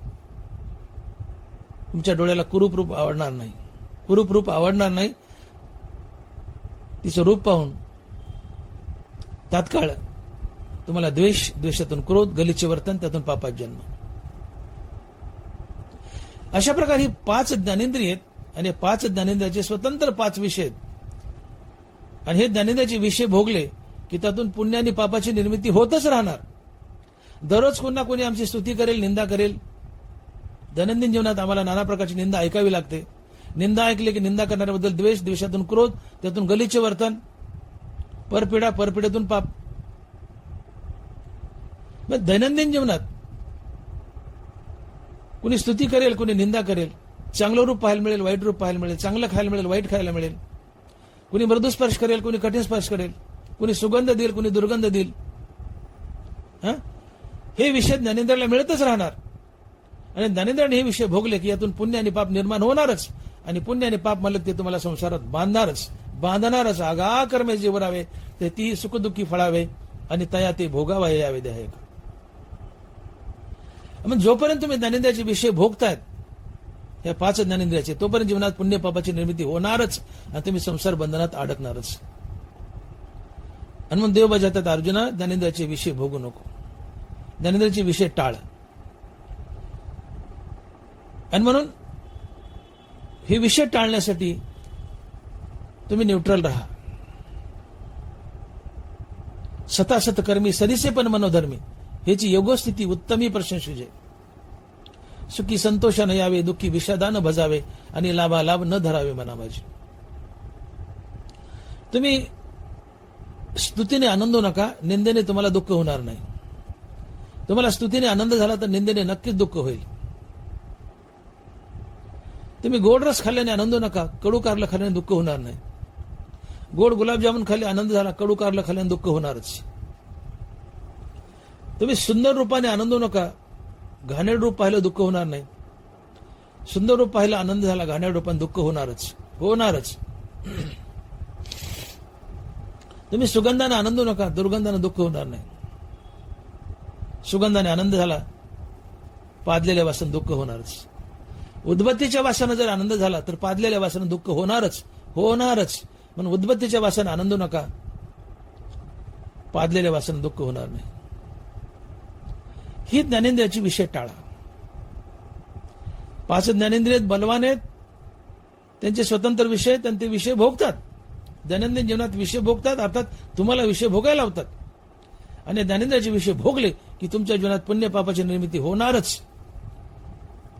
तुमच्या डोळ्याला कुरूप रूप आवडणार नाही. कुरूप रूप आवडणार नाही. तिचं रूप पाहून तात्काळ तुम्हाला द्वेष, द्वेषातून क्रोध, गलिच्छ वर्तन, त्यातून पापात जन्म. अशा प्रकारे ही 5 ज्ञानेंद्रिय आहेत आणि 5 ज्ञानेंद्रियाचे स्वतंत्र 5 विषय आहेत. आणि हे ज्ञानेंद्रियाचे विषय भोगले की त्यातून पुण्य आणि पापाची निर्मिती होतच राहणार. दररोज कोणा कोणी आमची स्तुती करेल, निंदा करेल. दैनंदिन जीवनात आम्हाला नाना प्रकारची निंदा ऐकावी लागते. निंदा ऐकली की निंदा करणाऱ्याबद्दल द्वेष, द्वेषातून क्रोध, त्यातून गलिच्छ वर्तन, परपिढा, परपिढ्यातून पाप. मग दैनंदिन जीवनात कुणी स्तुती करेल, कुणी निंदा करेल. चांगलं रूप पाहायला मिळेल, वाईट रूप पाहायला मिळेल. चांगलं खायला मिळेल, वाईट खायला मिळेल. कुणी मृदू स्पर्श करेल, कुणी कठीण स्पर्श करेल. कुणी सुगंध देईल, कुणी दुर्गंध देईल. हे विषय ज्ञानेंद्रियाला मिळतच राहणार. आणि ज्ञानेंद्रियाने हे विषय भोगले की यातून पुण्य आणि पाप निर्माण होणारच. आणि पुण्य आणि पाप म्हणलं ते तुम्हाला संसारात बांधणारच. आगा कर्मे जीवरावे, ते ती सुखदुःखी फळावे आणि तया ते भोगावा यावे द्या. मग जोपर्यंत तुम्ही ज्ञानेंद्रियाचे विषय भोगतायत, या 5 ज्ञानेंद्रियाचे, तोपर्यंत जीवनात पुण्य पापाची निर्मिती होणारच आणि तुम्ही संसार बंधनात अडकणारच. आणि मग देव बजावतात, अर्जुना ज्ञानेंद्रियाचे विषय भोगू नको, ज्ञानेंद्रियाचे विषय टाळ. आणि म्हणून हे विषय टाळण्यासाठी तुम्ही न्यूट्रल राहा. सतासत कर्मी सदिसे पण मनोधर्मी, ह्याची योगस्थिती उत्तमी प्रशंसुजे. सुखी संतोषानं यावे, दुःखी विषादानं भजावे आणि लाभालाभ न धरावे मना माझे. तुम्ही स्तुतीने आनंद होऊ नका, निंदेने तुम्हाला दुःख होणार नाही. तुम्हाला स्तुतीने आनंद झाला तर निंदेने नक्कीच दुःख होईल. तुम्ही गोड रस खाल्ल्याने आनंद होऊ नका, कडू कारलं खाल्ल्याने दुःख होणार नाही. गोड गुलाबजामुन खाल्ले आनंद झाला, कडू कारलं खाल्ल्याने दुःख होणारच. तुम्ही सुंदर रूपाने आनंद होऊ नका, घाणेरडं रूप पाहिलं दुःख होणार नाही. सुंदर रूप पाहिलं आनंद झाला, घाणेरडं रूपाने दुःख होणारच. तुम्ही सुगंधाने आनंद होऊ नका, दुर्गंधाने दुःख होणार नाही. सुगंधाने आनंद झाला, पादलेल्या वासन दुःख होणारच. उद्बत्तीच्या वासानं जर आनंद झाला तर पादलेल्या वासानं दुःख होणारच. म्हणून उद्बत्तीच्या वासानं आनंद होऊ नका, पादलेल्या वासना दुःख होणार नाही. ही ज्ञानेंद्रियाची विषय टाळा. 5 ज्ञानेंद्रिय बलवान आहेत, त्यांचे स्वतंत्र विषय, त्यांचे विषय भोगतात. दैनंदिन जीवनात विषय भोगतात, अर्थात तुम्हाला विषय भोगायला लावतात. आणि ज्ञानेंद्रियाचे विषय भोगले की तुमच्या जीवनात पुण्य पापाची निर्मिती होणारच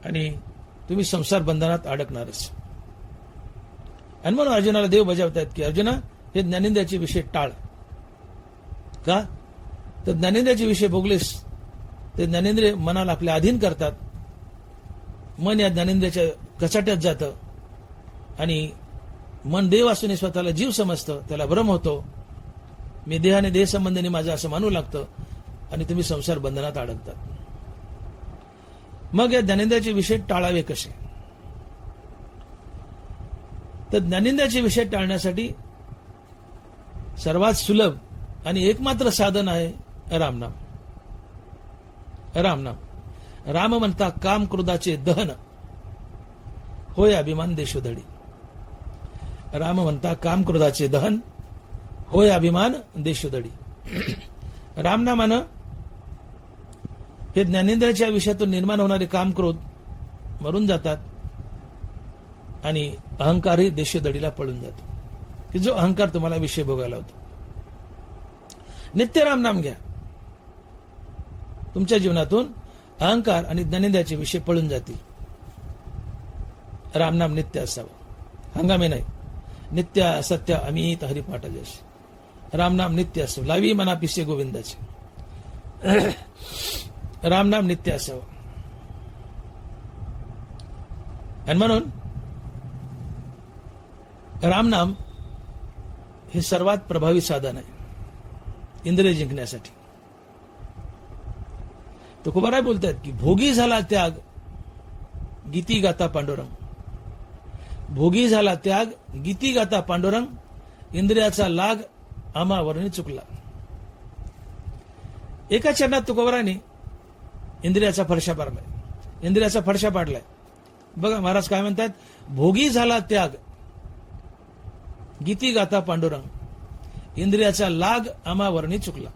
आणि तुम्ही संसार बंधनात अडकणारच. आणि म्हणून अर्जुनाला देव बजावतायत की अर्जुना, हे ज्ञानेंद्रियाचे विषय टाळ. का? तर ज्ञानेंद्रियाचे विषय भोगलेस ते ज्ञानेंद्रिय मनाला आपल्या अधीन करतात. मन या ज्ञानेंद्रियाच्या कचाट्यात जातं आणि मन देव असूनही स्वतःला जीव समजतं, त्याला भ्रम होतो. मी देहाने देह संबंधीने माझं असं मानू लागतं आणि तुम्ही संसार बंधनात अडकतात. मग या ज्ञानेंद्रियाचे विषय टाळावे कसे? तर ज्ञानेंद्रियाचे विषय टाळण्यासाठी सर्वात सुलभ आणि एकमात्र साधन आहे रामनाम. रामनाम. राम म्हणता काम क्रोधाचे दहन, होय अभिमान देशोधडी. राम म्हणता काम क्रोधाचे दहन, होय अभिमान देशोधडी. रामनामानं हे ज्ञानेंद्रियाच्या विषयातून निर्माण होणारे काम क्रोध मरून जातात आणि अहंकारही देशोधडीला पळून जातो, की जो अहंकार तुम्हाला विषय भोगायला होतो. नित्य रामनाम घ्या. तुमच्या जीवनातून अहंकार आणि ज्ञानेंद्रियाचे विषय पळून जातील. रामनाम नित्य असावं, हंगामी नाही. नित्य असत्य अमित हरिपाठ जश. रामनाम नित्य असावं, लावी मना पिसे गोविंदाचे. रामनाम नित्य असावं. आणि म्हणून रामनाम हे सर्वात प्रभावी साधन आहे इंद्रिय जिंकण्यासाठी. तुकोबाराय बोलतात की भोगी झाला त्याग, गीती गाता पांडुरंग. भोगी झाला त्याग, गीती गाता पांडुरंग. इंद्रियाचा लाग आमावरणी चुकला. एका चरणात तुकोबाराने इंद्रियाचा फडशा पाडलाय. इंद्रियाचा फडशा पाडलाय. बघा महाराज काय म्हणतात, भोगी झाला त्याग, गीती गाता पांडुरंग. इंद्रियाचा लाग आमावरणी चुकला.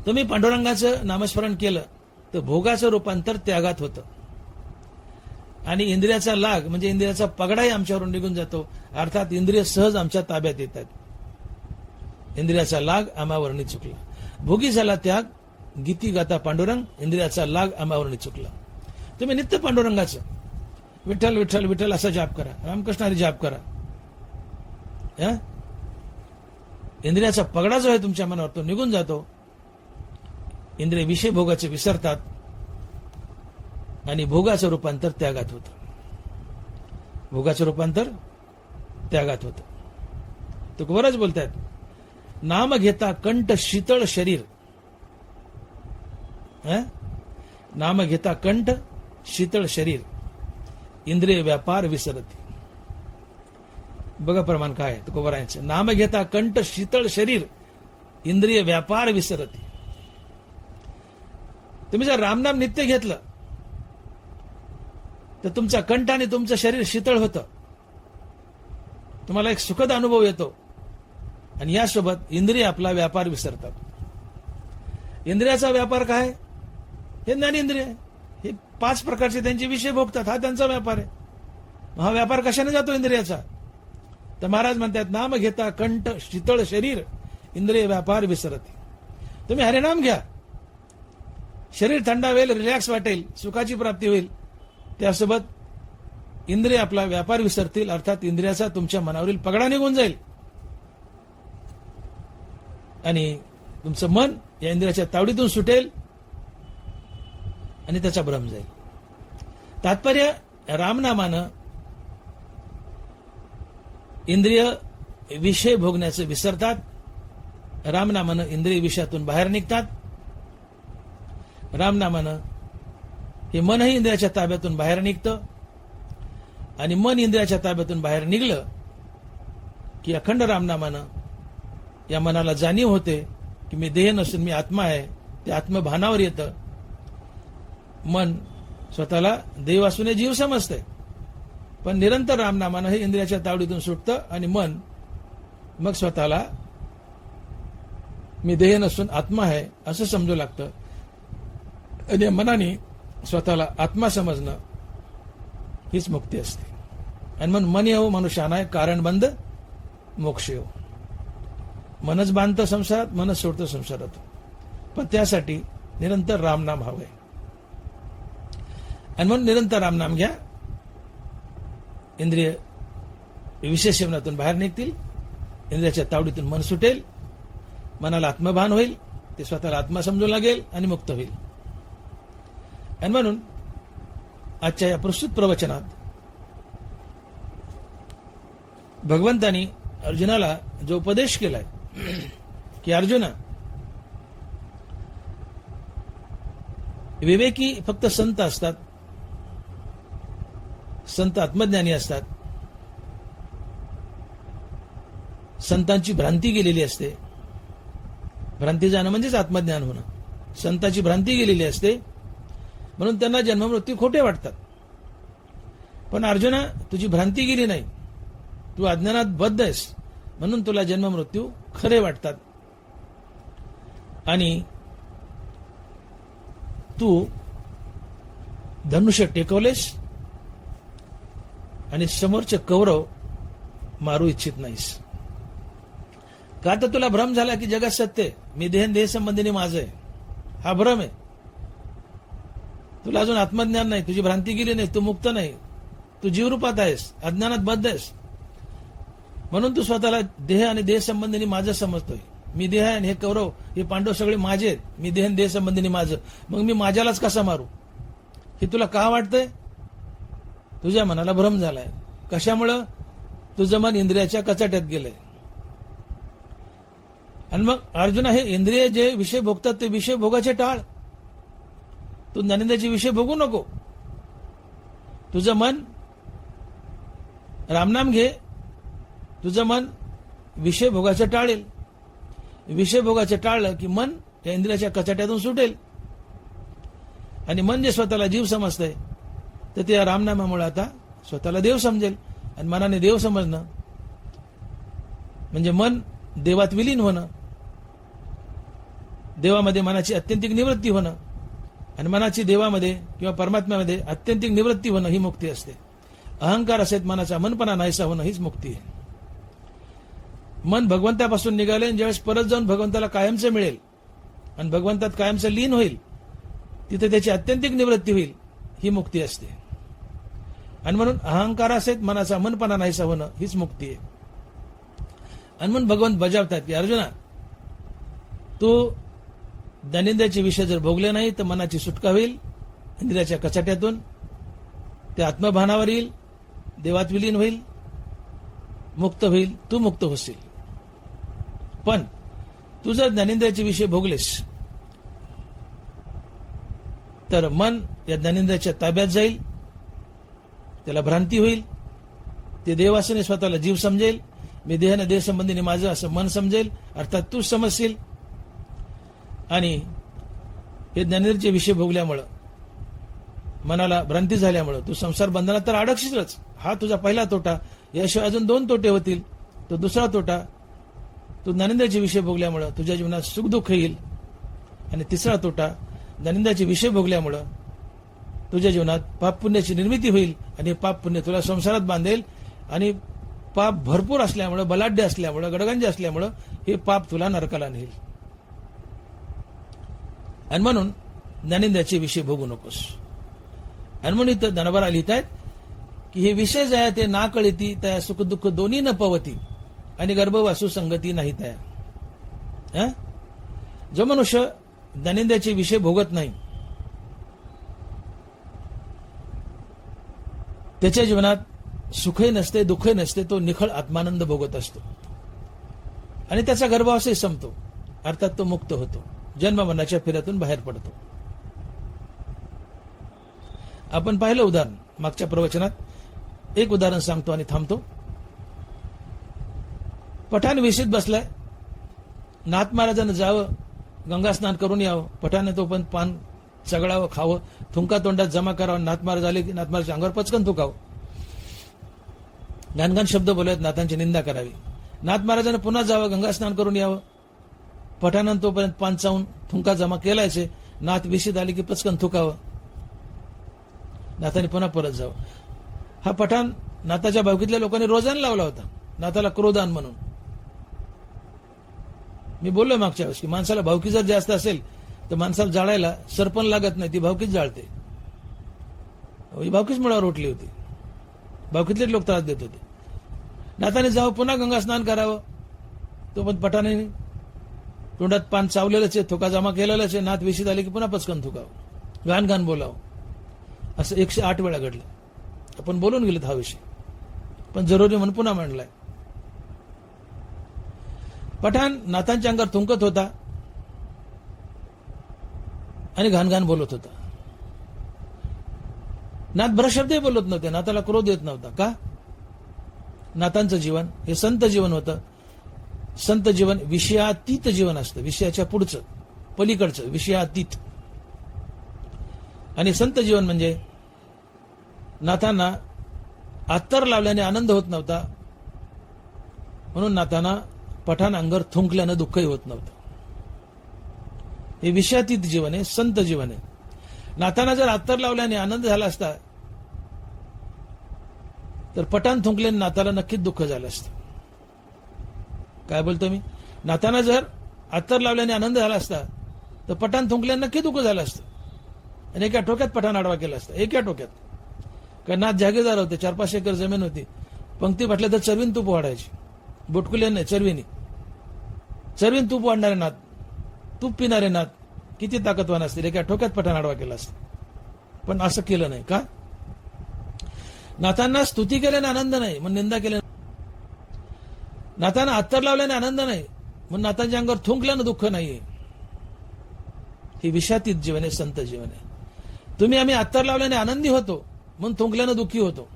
तुम्ही पांडुरंगाचं नामस्मरण केलं तर भोगाचं रूपांतर त्यागात होतं आणि इंद्रियाचा लाग म्हणजे इंद्रियाचा पगडाही आमच्यावरून निघून जातो. अर्थात इंद्रिय सहज आमच्या ताब्यात येतात. इंद्रियाचा लाग आमावरणी चुकला. भोगी झाला त्याग, गीती गाता पांडुरंग. इंद्रियाचा लाग आमावरणी चुकला. तुम्ही नित्य पांडुरंगाचं विठ्ठल विठ्ठल विठ्ठल असा जाप करा, रामकृष्ण हरी जाप करा. इंद्रियाचा पगडा जो आहे तुमच्या मनावर तो निघून जातो. इंद्रिय विषय भोगाचे विसरतात आणि भोगाचं रूपांतर त्यागात होतं. भोगाचं रूपांतर त्यागात होतं. तो बरंच बोलतायत, नाम घेता कंठ शीतळ शरीर. नाम घेता कंठ शीतळ शरीर, इंद्रिय व्यापार विसरती. बघा प्रमाण काय आहे तुकोबारायांचं. नाम घेता कंठ शीतळ शरीर, इंद्रिय व्यापार विसरती. तुम्ही जर रामनाम नित्य घेतलं तर तुमचा कंठ आणि तुमचं शरीर शीतळ होतं. तुम्हाला एक सुखद अनुभव येतो आणि यासोबत इंद्रिय आपला व्यापार विसरतात. इंद्रियाचा व्यापार काय? हे ज्ञानेंद्रिय. हे 5 प्रकारचे त्यांचे विषय भोगतात. हा त्यांचा व्यापार आहे. हा व्यापार कशाने जातो इंद्रियाचा? तर महाराज म्हणतात, नाम घेता कंठ शीतळ शरीर, इंद्रिय व्यापार विसरती. तुम्ही हरिनाम घ्या, शरीर थंडावेल, रिलॅक्स वाटेल, सुखाची प्राप्ती होईल. त्यासोबत इंद्रिय आपला व्यापार विसरतील. अर्थात इंद्रियाचा तुमच्या मनावरील पगडा निघून जाईल आणि तुमचं मन या इंद्रियाच्या तावडीतून सुटेल आणि त्याचा भ्रम जाईल. तात्पर्य, रामनामानं इंद्रिय विषय भोगण्याचे विसरतात. रामनामानं इंद्रिय विषयातून बाहेर निघतात. रामनामानं हे मनही इंद्रियाच्या ताब्यातून बाहेर निघतं आणि मन इंद्रियाच्या ताब्यातून बाहेर निघलं की अखंड रामनामानं या मनाला जाणीव होते की मी देह नसून मी आत्मा आहे. ते आत्मभानावर येतं. मन स्वतःला देव असून जीव समजतंय, पण निरंतर रामनामानं हे इंद्रियाच्या तावडीतून सुटतं आणि मन मग स्वतःला मी देह नसून आत्मा आहे असं समजू लागतं आणि मनाने स्वतःला आत्मा समजणं हीच मुक्ती असते. आणि म्हणून मन येऊ मनुष्याना आहे कारण बंद मोक्ष येऊ. मनच बांधतं संसारात, मनच सोडतं संसारात. पण त्यासाठी निरंतर रामनाम हवंय. आणि म्हणून निरंतर रामनाम घ्या. इंद्रिय विशेष सेवनातून बाहेर निघतील, इंद्रियाच्या तावडीतून मन सुटेल, मनाला आत्मभान होईल, ते स्वतःला आत्मा समजू लागेल आणि मुक्त होईल. आणि म्हणून आजच्या या प्रस्तुत प्रवचनात भगवंतानी अर्जुनाला जो उपदेश केलाय की अर्जुना, विवेकी फक्त संत असतात, संत आत्मज्ञानी असतात. संतांची भ्रांती गेलेली असते. भ्रांती जाणं म्हणजेच आत्मज्ञान होणं. संतांची भ्रांती गेलेली असते म्हणून त्यांना जन्ममृत्यू खोटे वाटतात. पण अर्जुना, तुझी भ्रांती गेली नाही, तू अज्ञानात बद्ध आहेस म्हणून तुला जन्ममृत्यू खरे वाटतात. आणि तू धनुष्य टेकवलेस आणि समोरचे कौरव मारू इच्छित नाहीस. का तर तुला भ्रम झाला की जगात सत्य आहे, मी देह संबंधीने माझं आहे. हा भ्रम आहे. तुला अजून आत्मज्ञान नाही, तुझी भ्रांती गेली नाही, तू मुक्त नाही, तू जीवरूपात आहेस, अज्ञानात बद्ध आहेस. म्हणून तू स्वतःला देह आणि देह संबंधीने माझं समजतोय. मी देह आहे आणि हे कौरव, हे पांडव सगळे माझे आहेत. मी देह आणि देह संबंधीने माझं, मग मी माझ्यालाच कसा मारू हे तुला का वाटतंय? तुझ्या मनाला भ्रम झालाय. कशामुळं? तुझं मन इंद्रियाच्या कचाट्यात गेलंय. आणि मग अर्जुना, हे इंद्रिय जे विषय भोगतात ते विषय भोगाचे टाळ. तू ज्ञानेंद्रियाचे विषय भोगू नको. तुझं मन रामनाम घे. तुझं मन विषय भोगाचं टाळेल. विषय भोगाचं टाळलं की मन त्या इंद्रियाच्या कचाट्यातून सुटेल. आणि मन जे स्वतःला जीव समजतंय तर त्या रामनामामुळे आता स्वतःला देव समजेल. आणि मनाने देव समजणं म्हणजे मन देवात विलीन होणं, देवामध्ये मनाची अत्यंतिक निवृत्ती होणं. आणि मनाची देवामध्ये किंवा परमात्म्यामध्ये अत्यंतिक निवृत्ती होणं ही मुक्ती असते. अहंकार असेल मनाचा मनपणा नाहीसा होणं हीच मुक्ती आहे. मन भगवंतापासून निघाले आणि ज्यावेळेस परत जाऊन भगवंताला कायमचं मिळेल आणि भगवंतात कायमचं लीन होईल, तिथे त्याची अत्यंतिक निवृत्ती होईल, ही मुक्ती असते. आणि म्हणून अहंकार असेल मनाचा मनपणा नाहीसा होणं हीच मुक्ती आहे. आणि म्हणून भगवंत बजावतात की अर्जुना, तू ज्ञानेंद्रियाचे विषय जर भोगले नाही तर मनाची सुटका होईल इंद्रियाच्या कचाट्यातून, ते आत्मभानावर येईल, देवात विलीन होईल, मुक्त होईल, तू मुक्त होशील. पण तू जर ज्ञानेंद्रियाचे विषय भोगलेस तर मन या ज्ञानेंद्रियाच्या ताब्यात जाईल, त्याला भ्रांती होईल, ते देवासने स्वतःला जीव समजेल, मी देहाने देह संबंधीने माझं असं मन समजेल, अर्थात तू समजशील. आणि हे ज्ञानेंद्रियाचे विषय भोगल्यामुळं मनाला भ्रांती झाल्यामुळं तू संसार बंधनात तर अडकशीलच. हा तुझा पहिला तोटा. याशिवाय अजून 2 तोटे होतील. तो दुसरा तोटा, तू ज्ञानेंद्रियाचे विषय भोगल्यामुळं तुझ्या जीवनात सुखदुःख येईल. आणि तिसरा तोटा, ज्ञानेंद्रियाचे विषय भोगल्यामुळं तुझ्या जीवनात पाप पुण्याची निर्मिती होईल. आणि पाप पुण्य तुला संसारात बांधेल. आणि पाप भरपूर असल्यामुळं, बलाढ्य असल्यामुळं, गडगंज असल्यामुळं हे पाप तुला नरकाला नेईल. आणि म्हणून ज्ञानेंद्रियाचे विषय भोगू नकोस. आणि म्हणून इथं धनबरा लिहित आहेत की हे विषय जे आहे ते ना कळती त्या सुख दुःख दोन्ही न पवती आणि गर्भवासू संगती नाही त्या. जो मनुष्य ज्ञानेंद्रियाचे विषय भोगत नाही त्याच्या जीवनात सुखही नसते, दुःखही नसते, तो निखळ आत्मानंद भोगत असतो. आणि त्याचा गर्भवासही संपतो, अर्थात तो मुक्त होतो, जन्ममरणाच्या फेऱ्यातून बाहेर पडतो. आपण पाहिलं उदाहरण मागच्या प्रवचनात. एक उदाहरण सांगतो आणि थांबतो. पठाण विशीत बसलाय. नाथ महाराजांना जावं, गंगा स्नान करून यावं. पठाने तो पण पान चगळावं, खावं, थुंका तोंडात जमा करावं. नाथ महाराज आले की नाथ महाराज अंगावर पचकन थुकावं. घाणघाण शब्द बोलत नाथांची निंदा करावी. नाथ महाराजांना पुन्हा जावं, गंगा स्नान करून यावं. पठाणानं तोपर्यंत पांचावून थुंका जमा केलायचे. नात विशीत आली की पचकन थुकावं, नाताने पुन्हा परत जावं. हा पठाण नाताच्या भावकीतल्या लोकांनी रोजाने लावला होता, नाताला क्रोधान म्हणून. मी बोललो मागच्या वेळेस की माणसाला भावकी जर जास्त असेल तर माणसाला जाळायला सरपण लागत नाही, ती भावकीच जाळते. ही भावकीच मुळावर उठली होती, भावकीतले लोक त्रास देत होते. नाताने जावं, पुन्हा गंगा स्नान करावं. तो पण पठाणे तोंडात पान चावलेलंच आहे, थुका जमा केलेलाच आहे. नात विशीत आली की पुन्हा पचकन थुकावं, घाण घाण बोलावं. असं 108 वेळा घडलं. आपण बोलून गेलो हा विषय, पण जरुरी म्हणून पुन्हा मांडलाय. पठाण नातांच्या अंगावर थुंकत होता आणि घाण घाण बोलत होता. नात भ्रशब्दही बोलत नव्हते, नाताला क्रोध येत नव्हता. का? नातांचं जीवन हे संत जीवन होतं. संत जीवन विषयातीत जीवन असतं, विषयाच्या पुढचं, पलीकडचं, विषयातीत. आणि संत जीवन म्हणजे नाथांना अत्तर लावल्याने आनंद होत नव्हता, म्हणून नाथांना पठाण अंगावर थुंकल्यानं दुःखही होत नव्हतं. हे विषयातीत जीवन आहे, संत जीवन आहे. नाथांना जर अत्तर लावल्याने आनंद झाला असता तर पठाण थुंकल्याने नाथाला नक्कीच दुःख झालं असतं. काय बोलतो मी? नाथांना जर अत्तर लावल्याने आनंद झाला असता तर पठाण थुंकल्याने नक्की दुःख झालं असतं आणि एका टोक्यात पठाण आडवा केला असता, एका टोक्यात. कारण नाथ जागीरदार होते, 4-5 एकर जमीन होती. पंक्ती म्हटलं तर चरवीन तूप वाढायची, बुटकुले नाही, चरवीनी. चरवीन तूप वाढणारे नाथ, तूप पिणारे नाथ किती ताकदवान असतील, एका ठोक्यात पठाण आडवा केला असता. पण असं केलं नाही. का? नाथांना स्तुती केल्याने आनंद नाही, मग निंदा केल्याने. नाथांना अत्तर लावल्याने आनंद नाही, म्हणून नाथांच्या अंगावर थुंकल्यानं दुःख नाहीये. हे विषयातीत जीवन आहे, संत जीवन आहे. आम्ही अत्तर लावल्याने आनंदी होतो, म्हणून थुंकल्यानं दुःखी होतो.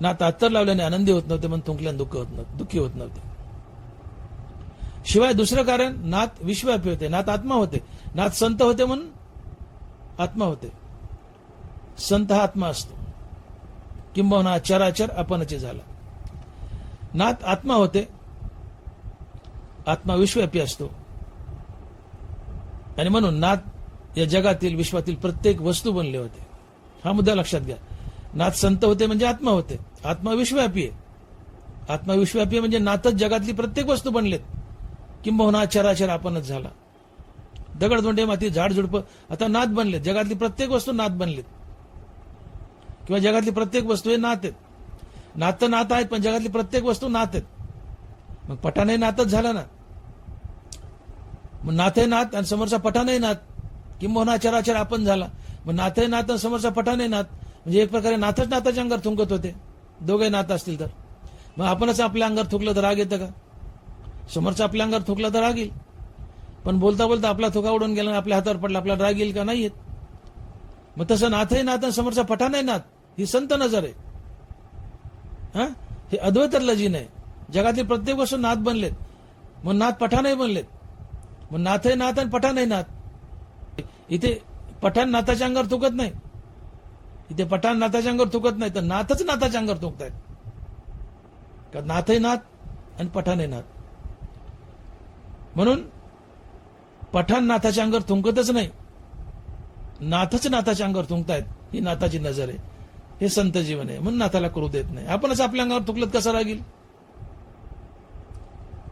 नाथ अत्तर लावल्याने आनंदी होत नव्हते, म्हणून थुंकल्यानं दुःखी होत नव्हते. शिवाय दुसरं कारण, नाथ विश्वव्यापी होते, नाथ आत्मा होते. नाथ संत होते म्हणून आत्मा होते. संत हा आत्मा असतो, किंबहुना चराचर आपणचे झाला. नाथ आत्मा होते, आत्मा विश्वव्यापी असतो. आणि म्हणून नाथ या जगातील, विश्वातील प्रत्येक वस्तू बनले होते. हा मुद्दा लक्षात घ्या. नाथ संत होते म्हणजे आत्मा होते, आत्मा विश्वव्यापी आहे. आत्मा विश्वव्यापी म्हणजे नाथच जगातली प्रत्येक वस्तू बनलेत, किंबहुना चराचर आपणच झाला. दगडधोंडे, माती, झाड झुडपं आता नाथ बनलेत. जगातली प्रत्येक वस्तू नाथ बनलेत, किंवा जगातली प्रत्येक वस्तू हे नाथ आहेत. नाथ तर नाथ आहेत, पण जगातली प्रत्येक वस्तू नाथ आहेत. मग पठाणही नाथच झाला ना. मग नाथही नाथ आणि समोरचा पठाणही नाथ, किंबहुना चराचर आपण झाला. मग नाथही नाथ आणि समोरचा पठाणही नाथ, म्हणजे एक प्रकारे नाथच नाथाच्या अंगावर थुंकत होते. दोघे नाथ असतील तर मग आपणच आपल्या अंगावर थुकलं तर राग येतं का? समोरचा आपल्या अंगावर थुकला तर राग येईल, पण बोलता बोलता आपला थुका उडून गेला आणि आपल्या हातावर पडला, आपल्याला राग येईल का? नाही येत. मग तसं नाथही नाथ आणि समोरचा पठाणही नाथ, ही संत नजर आहे. हे अद्वैतातलं जीन आहे. जगातली प्रत्येक वस्तू नाथ बनलेत, मग नाथ पठाणही बनलेत. मग नाथही नाथ आणि पठाणही नाथ. इथे पठाण नाथाच्या अंगावर थुकत नाही, इथे पठाण नाथाच्या अंगावर थुकत नाही, तर नाथच नाथाच्या अंगावर थुकतायत. का? नाथही नाथ आणि पठाणही नाथ. म्हणून पठाण नाथाच्या अंगावर थुंकतच नाही, नाथच नाथाच्या अंगावर थुंकतायत. ही नाथाची नजर आहे, हे संत जीवन आहे. म्हणून नाथाला क्रोध येत नाही. आपणच आपल्या अंगावर थुकलत कसं रागील?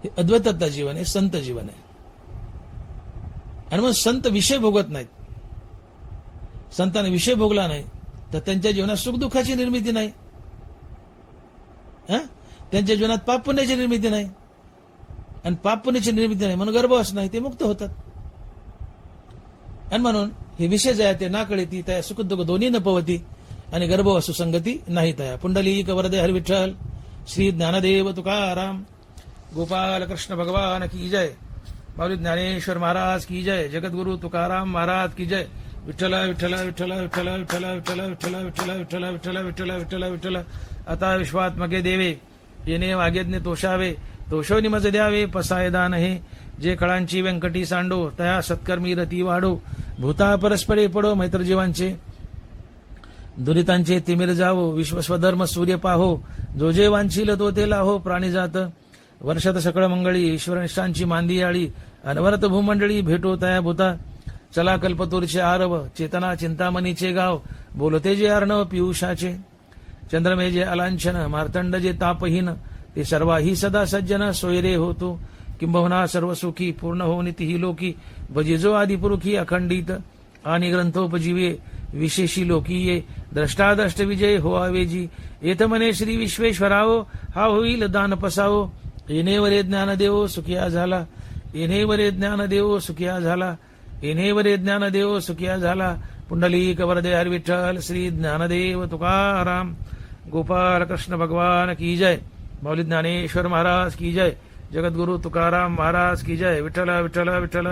हे अद्वैतातलं जीवन आहे, संत जीवन आहे. आणि मग संत विषय भोगत नाहीत. संतांनी विषय भोगला नाही तर त्यांच्या जीवनात सुखदुःखाची निर्मिती नाही, त्यांच्या जीवनात पाप पुण्याची निर्मिती नाही, आणि पाप पुण्याची निर्मिती नाही म्हणून गर्भवास नाही, ते मुक्त होतात. आणि म्हणून हे विषय जया ते ना कळती त्या सुखदुःख दोन्ही न पवती, आणि गर्भवासू संगती नाही तया. पुंडलिक वरदे हर विठ्ठल. श्री ज्ञानदेव तुकाराम. गोपाल कृष्ण भगवान की जय. माऊली ज्ञानेश्वर महाराज की जय. जगद्गुरु तुकाराम महाराज की जय. विठ्ठल विठ्ठल विठ्ठल विठ्ठल विठ्ठल विठ्ठल विठ्ठल विठ्ठल विठ्ठल विठ्ठल विठ्ठल विठ्ठल विठ्ठल. आता विश्वात्मके देवे येणे वागेज्ञ तोषावे. तोषोनी मज द्यावे पसाय दान हे. जे कळांची व्यंकटी सांडो तया सत्कर्मी रती वाढो. भूता परस्परे पडो मैत्र जीवांचे. दुरितांचे तिमिर जावो. विश्वस्वधर्म सूर्य पाहो. जो जे वांछील तो ते लाहो. प्राणीजात वर्षात सकळ मंगळी ईश्वरनिष्ठांची मांदी आळी अनवरत भूमंडळी भेटो तया भूता चला कल्पतूरचे आरव चेतना चिंतामणीचे गाव बोलते जे अर्णव पियुषाचे चंद्रमे जे अलांछन मार्तंड जे तापहीन ते सर्वाही सदा सज्जन सोयरे होतो किंबहुना सर्व सुखी पूर्ण हो निती लोकी भजिजो आदिपुरुखी अखंडित आणि ग्रंथोपजीवे विशेषी लोकीये द्रष्टाद्रष्ट विजय हो आवेजी येत मने श्री विश्वेश्वरावो हा होईल दान पसावो येणेवरे ज्ञान देवो सुखिया झाला येणेवरे ज्ञान देवो सुखिया झाला येणेवरे ज्ञान देवो सुखिया झाला पुंडलिक वरदे हर विठ्ठल श्री ज्ञानदेव तुकाराम गोपाल कृष्ण भगवान की जय मौली ज्ञानेश्वर महाराज की जय जगद्गुरु तुकाराम महाराज की जय विठ्ठल विठ्ठल विठ्ठल